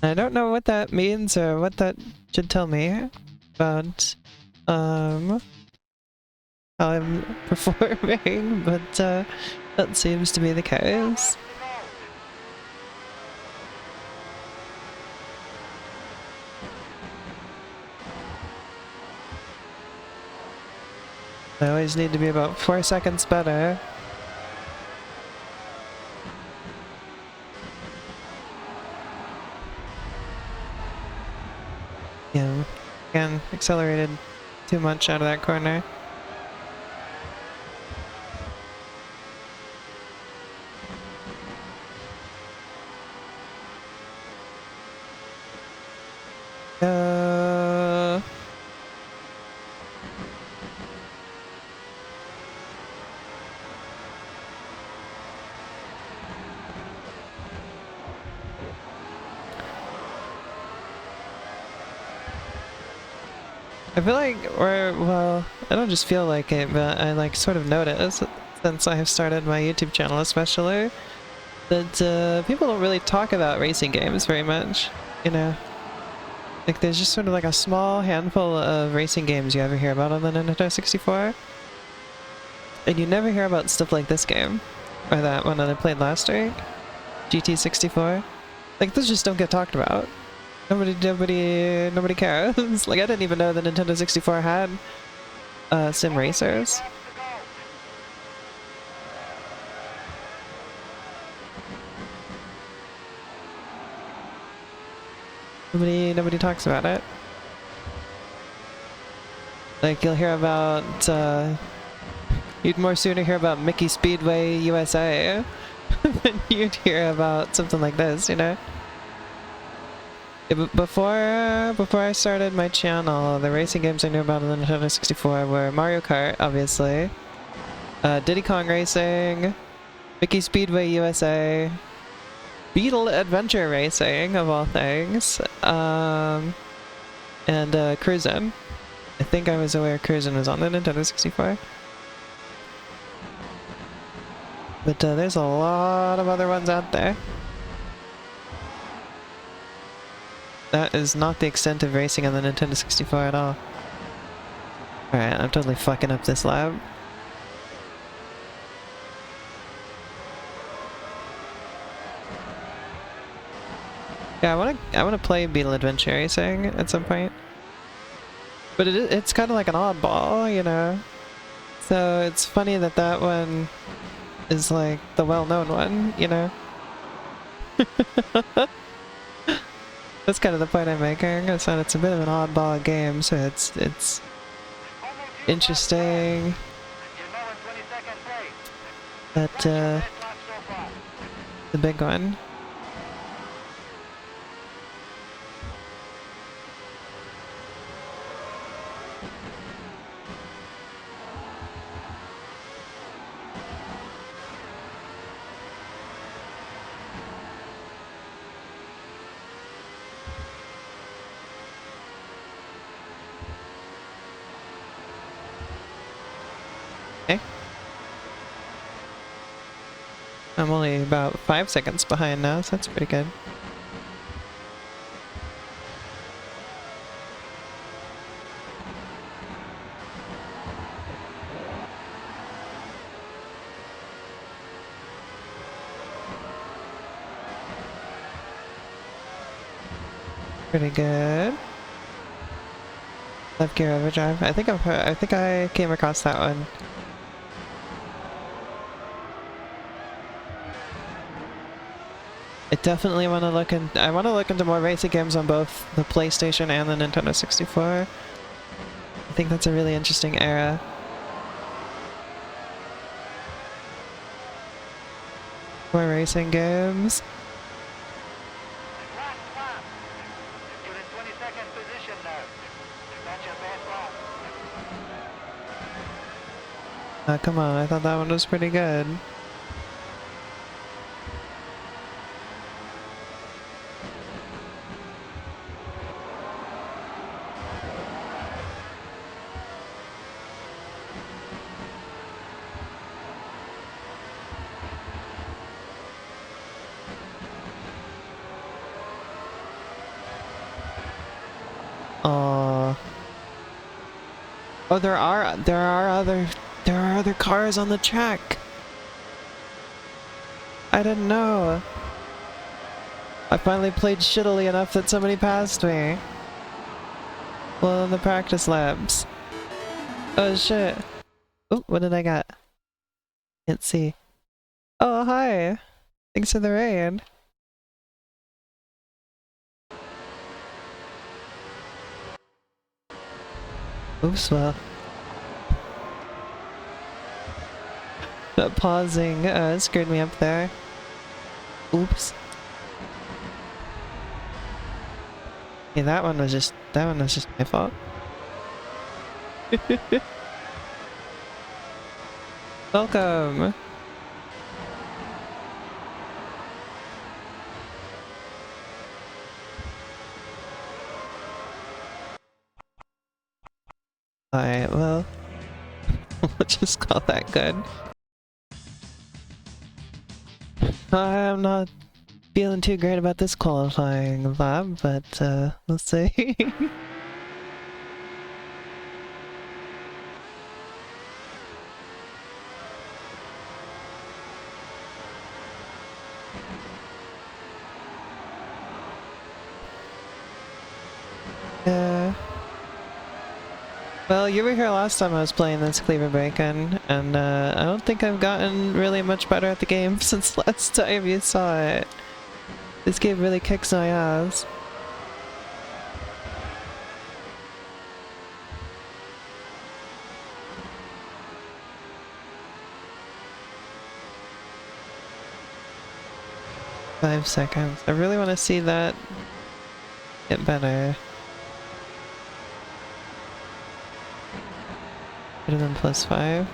I don't know what that means or what that should tell me about, how I'm performing, but, that seems to be the case. I always need to be about 4 seconds better. Yeah, again, accelerated too much out of that corner. I feel like, well, I don't just feel like it, but I like sort of notice, since I have started my YouTube channel especially, that people don't really talk about racing games very much, you know? Like there's just sort of like a small handful of racing games you ever hear about on the Nintendo 64. And you never hear about stuff like this game, or that one that I played last week, GT64. Like those just don't get talked about. Nobody cares. Like I didn't even know the Nintendo 64 had sim racers. Nobody talks about it. Like you'll hear about you'd more sooner hear about Mickey Speedway USA than you'd hear about something like this, you know? Before I started my channel, the racing games I knew about on the Nintendo 64 were Mario Kart, obviously, Diddy Kong Racing, Mickey Speedway USA, Beetle Adventure Racing, of all things, and Cruisin'. I think I was aware Cruisin' was on the Nintendo 64. But there's a lot of other ones out there. That is not the extent of racing on the Nintendo 64 at all. Alright, I'm totally fucking up this lap. Yeah, I wanna play Beetle Adventure Racing at some point. But it's kind of like an oddball, you know? So it's funny that that one is like the well-known one, you know? That's kind of the point I'm making, is that it's a bit of an oddball game, so it's Almost interesting. You're now in 22nd place. That, That's your best lap so far. the big one. Okay. I'm only about 5 seconds behind now, so that's pretty good. Pretty good. Left gear overdrive. I think I came across that one. I definitely want to look in. I want to look into more racing games on both the PlayStation and the Nintendo 64. I think that's a really interesting era. More racing games. Last lap. You're in 22nd position now. That's your best lap. Come on, I thought that one was pretty good. Aww. Oh, there are other cars on the track. I didn't know. I finally played shittily enough that somebody passed me. Well, in the practice laps. Oh shit. Oh, what did I get? Can't see. Oh, hi. Thanks for the raid. Oops, well. That pausing screwed me up there. Oops. Yeah, that one was just my fault. Welcome. Alright, well, we'll just call that good. I'm not feeling too great about this qualifying lap, but we'll see. 'Cause well, you were here last time I was playing this Cleaver Bacon, and I don't think I've gotten really much better at the game since last time you saw it. This game really kicks my ass. Five seconds. I really want to see that get better. Better than +5.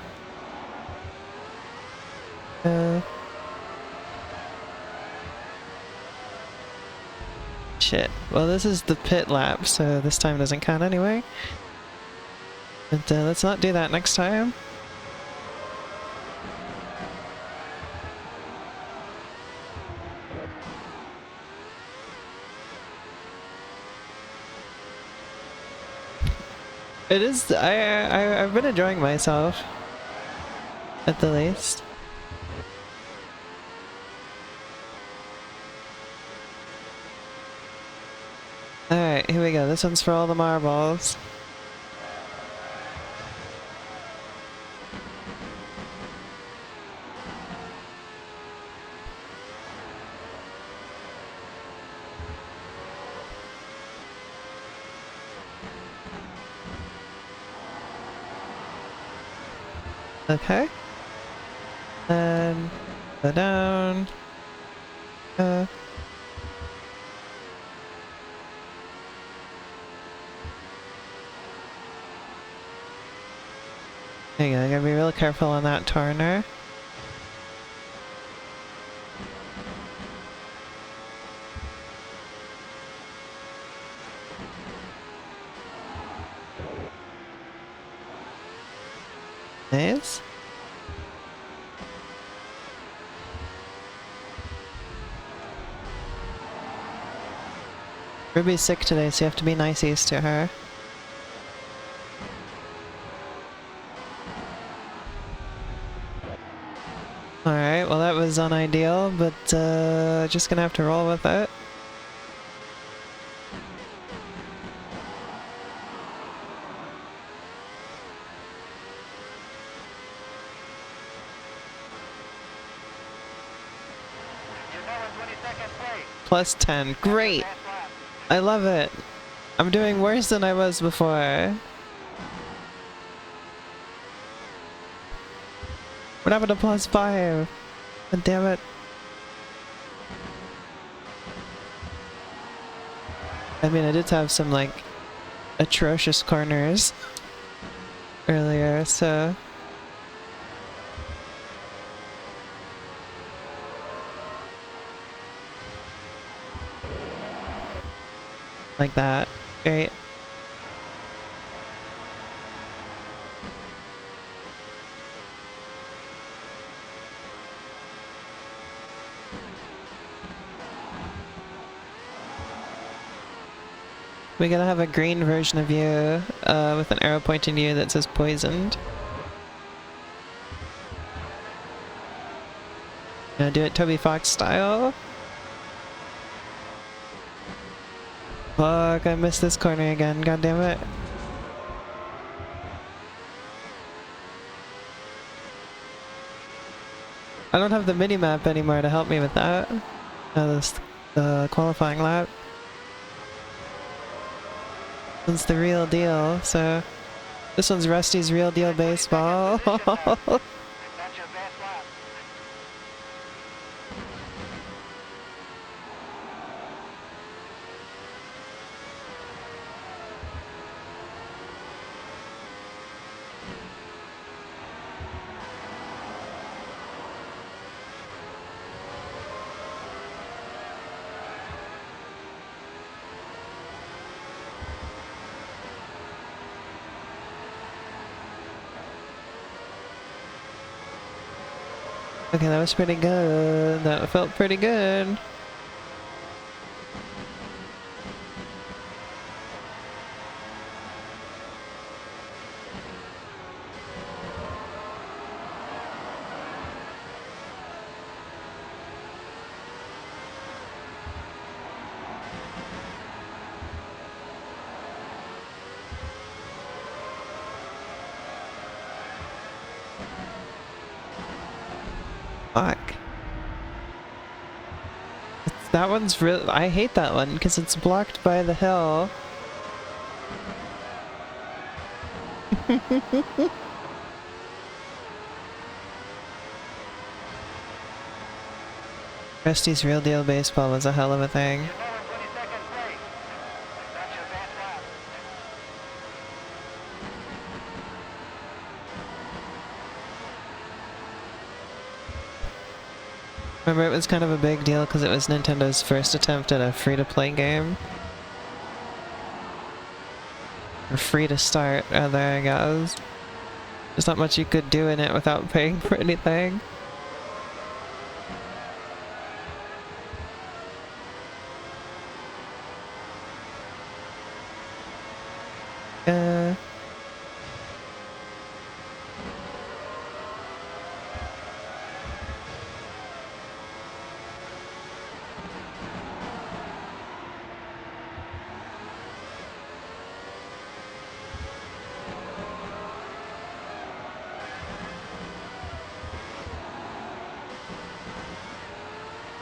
Shit. Well, this is the pit lap, so this time doesn't count anyway. But let's not do that next time. It is. I've been enjoying myself, at the least. Alright, here we go. This one's for all the marbles. Okay. Then go down. There you go, I gotta be real careful on that turner. Nice. Ruby's sick today, so you have to be niceys to her. Alright, well that was unideal, but just gonna have to roll with it. You're now in 22nd place. Plus 10. Great! Last lap. I love it! I'm doing worse than I was before. What happened to plus 5? God damn it. I mean, I did have some, like, atrocious corners earlier, so... like that. Great. We gotta have a green version of you, with an arrow pointing to you that says poisoned. Gonna do it Toby Fox style. Fuck, I missed this corner again, god damn it. I don't have the mini-map anymore to help me with that. This qualifying lap. This one's the real deal, so... This one's Rusty's real deal baseball. That's your best lap. Okay, that was pretty good. That felt pretty good. Fuck. That one's real. I hate that one because it's blocked by the hill. Rusty's real deal baseball was a hell of a thing. You're now in 22nd place. That's your best lap. Remember, it was kind of a big deal because it was Nintendo's first attempt at a free-to-play game. Or free to start, rather, I guess. There's not much you could do in it without paying for anything.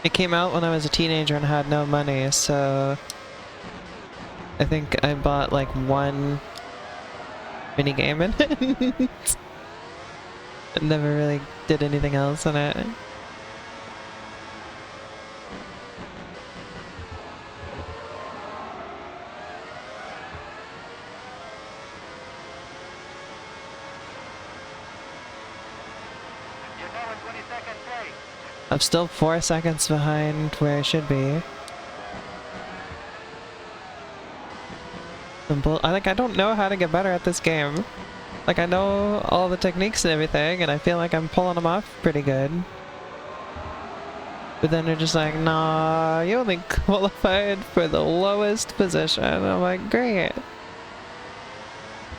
It came out when I was a teenager and had no money, so I think I bought like one minigame in it. It never really did anything else in it. You're now in 22nd place. I'm still 4 seconds behind where I should be. I don't know how to get better at this game. Like, I know all the techniques and everything, and I feel like I'm pulling them off pretty good. But then they're just like, nah, you only qualified for the lowest position. I'm like, great.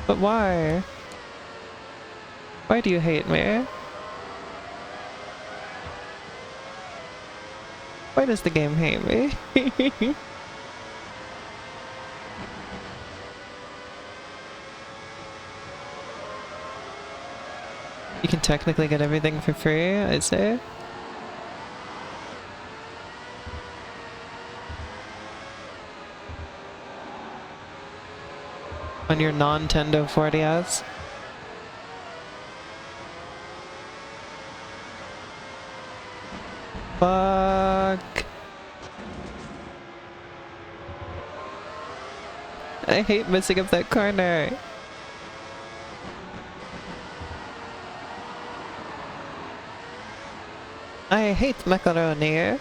But why? Why do you hate me? Why does the game hate me? You can technically get everything for free, I'd say. On your non-Tendo 40S. Fuck. I hate messing up that corner. I hate macaroni. You're in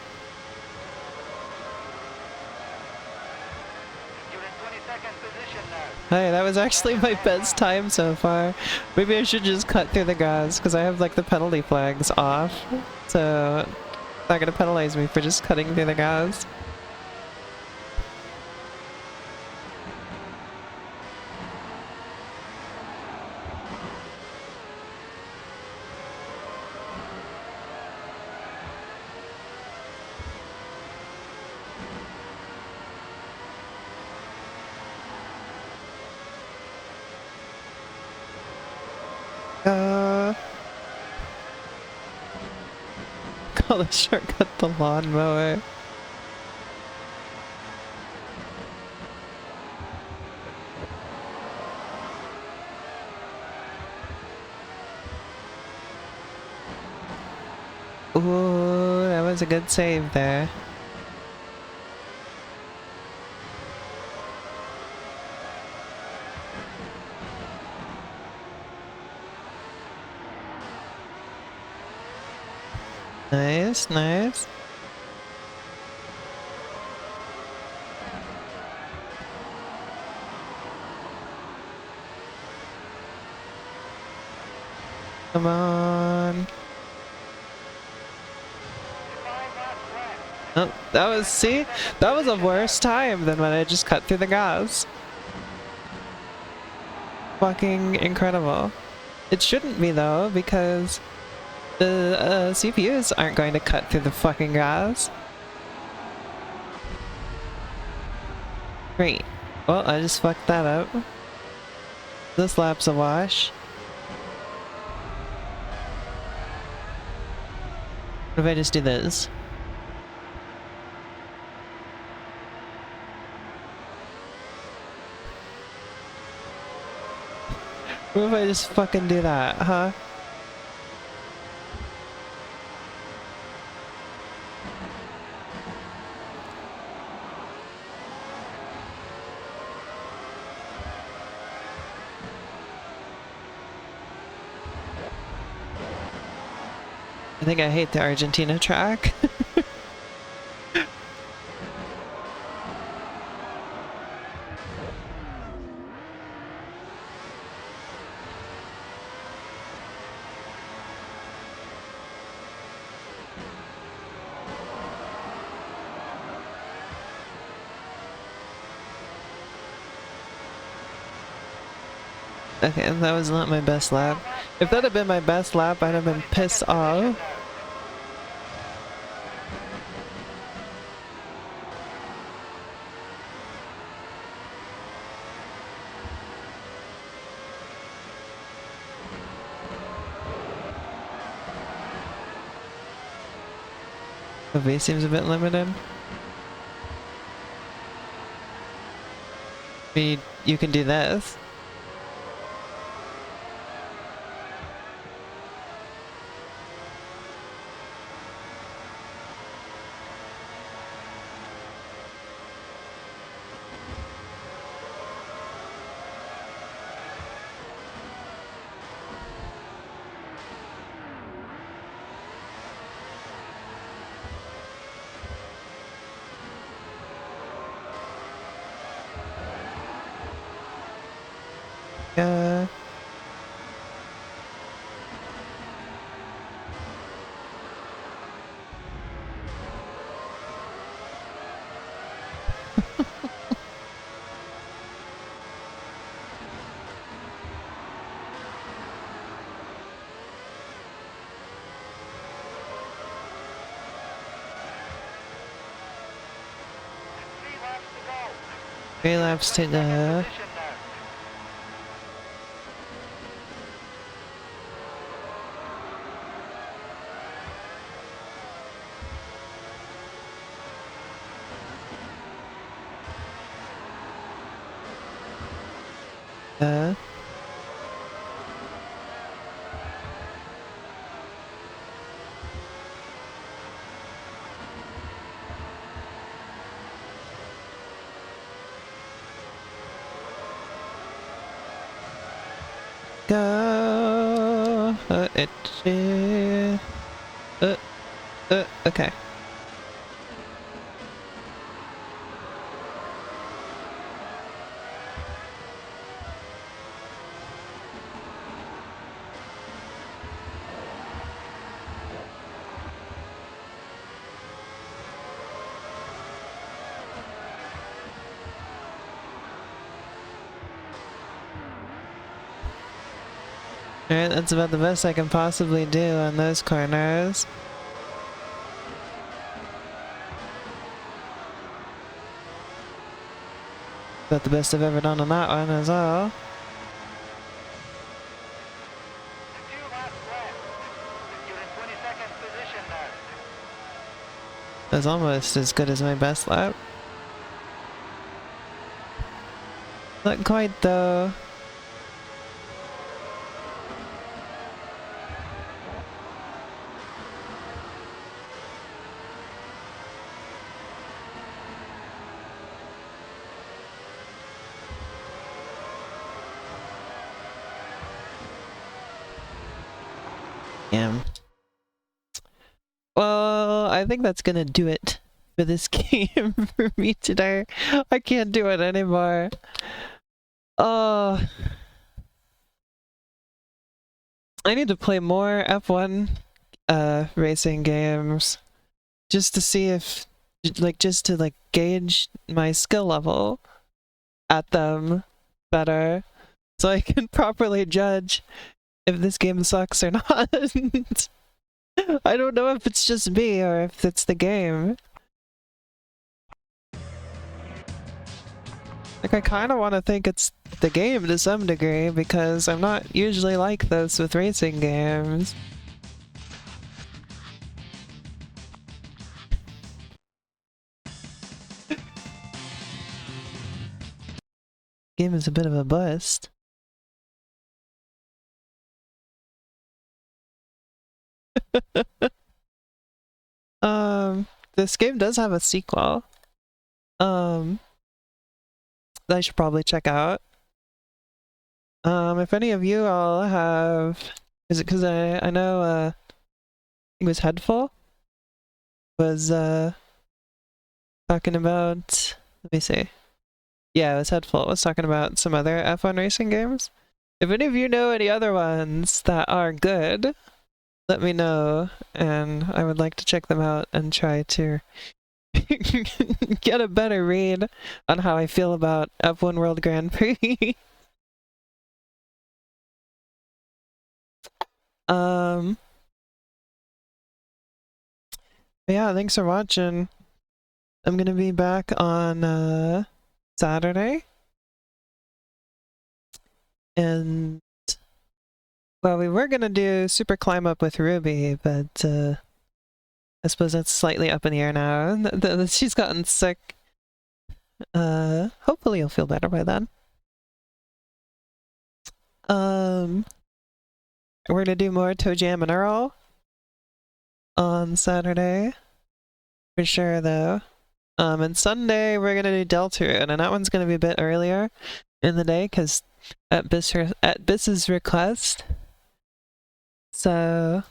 22nd position now. Hey, that was actually my best time so far. Maybe I should just cut through the gas, because I have like the penalty flags off. So, it's not gonna penalize me for just cutting through the gas. Call the shortcut the lawnmower. Ooh, that was a good save there. Nice, nice. Come on. 5 laps left. Oh, that was, see? That was a worse time than when I just cut through the gas. Fucking incredible. It shouldn't be though, because the CPUs aren't going to cut through the fucking gas. Great. Well, I just fucked that up. This lap's a wash. What if I just do this? What if I just fucking do that, huh? I think I hate the Argentina track. Okay, that was not my best lap. If that had been my best lap, I'd have been pissed off. The V seems a bit limited. You can do this. Uh... Three laps to go. 3 laps to Second the... position now. Go. Okay. Alright, that's about the best I can possibly do on those corners. About the best I've ever done on that one as well. 2 laps left. You're in 22nd position now. That's almost as good as my best lap. Not quite though. Damn. Well, I think that's gonna do it for this game for me today. I can't do it anymore. Oh, I need to play more F1 racing games just to see if, like, just to like gauge my skill level at them better so I can properly judge if this game sucks or not. I don't know if it's just me or if it's the game. Like, I kind of want to think it's the game to some degree because I'm not usually like this with racing games. Game is a bit of a bust. This game does have a sequel. That I should probably check out. If any of you all have, is it because I know I think it was Headful was talking about, let me see. Yeah, it was Headful. It was talking about some other F1 racing games. If any of you know any other ones that are good, let me know, and I would like to check them out and try to get a better read on how I feel about F1 World Grand Prix. Yeah, thanks for watching. I'm gonna be back on Saturday. And well, we were gonna do Super Climb Up with Ruby, but I suppose that's slightly up in the air now. She's gotten sick. Hopefully you'll feel better by then. We're gonna do more Toe Jam and Earl on Saturday. For sure though. And Sunday we're gonna do Deltarune, and that one's gonna be a bit earlier in the day, because at Biss's request. So,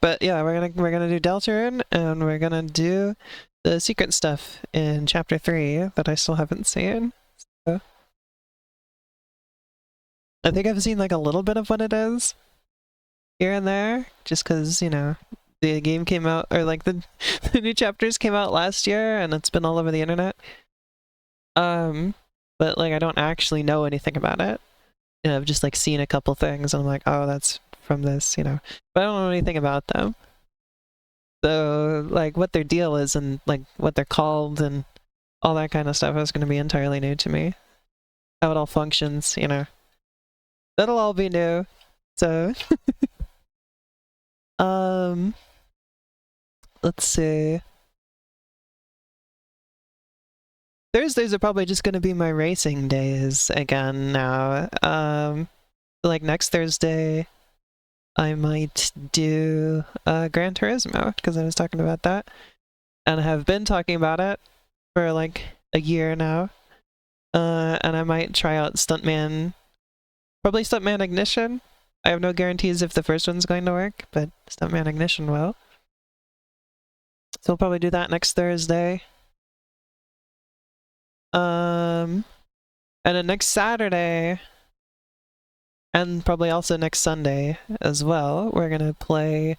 but yeah, we're gonna do Deltarune, and we're gonna do the secret stuff in Chapter 3 that I still haven't seen. So, I think I've seen like a little bit of what it is here and there, just because, you know, the game came out, or like the, the new chapters came out last year and it's been all over the internet. But like I don't actually know anything about it. You know, I've just like seen a couple things and I'm like, oh, that's from this, you know. But I don't know anything about them. So like what their deal is and like what they're called and all that kind of stuff is going to be entirely new to me. How it all functions, you know. That'll all be new. So let's see. Thursdays are probably just gonna be my racing days again now. Like next Thursday, I might do Gran Turismo, because I was talking about that. And I have been talking about it for like a year now. And I might try out Stuntman, probably Stuntman Ignition. I have no guarantees if the first one's going to work, but Stuntman Ignition will. So I'll probably do that next Thursday. And then next Saturday, and probably also next Sunday as well, we're gonna play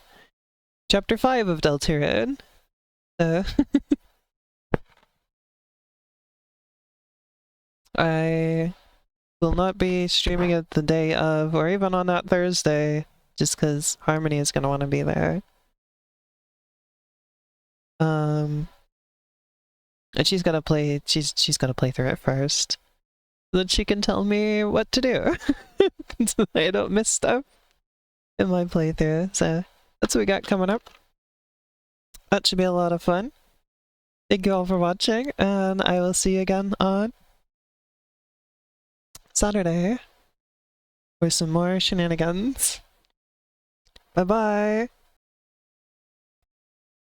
Chapter 5 of Deltarune. I will not be streaming it the day of, or even on that Thursday, just because Harmony is gonna want to be there. And she's gotta play. She's gotta play through it first, so that she can tell me what to do, so I don't miss stuff in my playthrough. So that's what we got coming up. That should be a lot of fun. Thank you all for watching, and I will see you again on Saturday for some more shenanigans. Bye bye.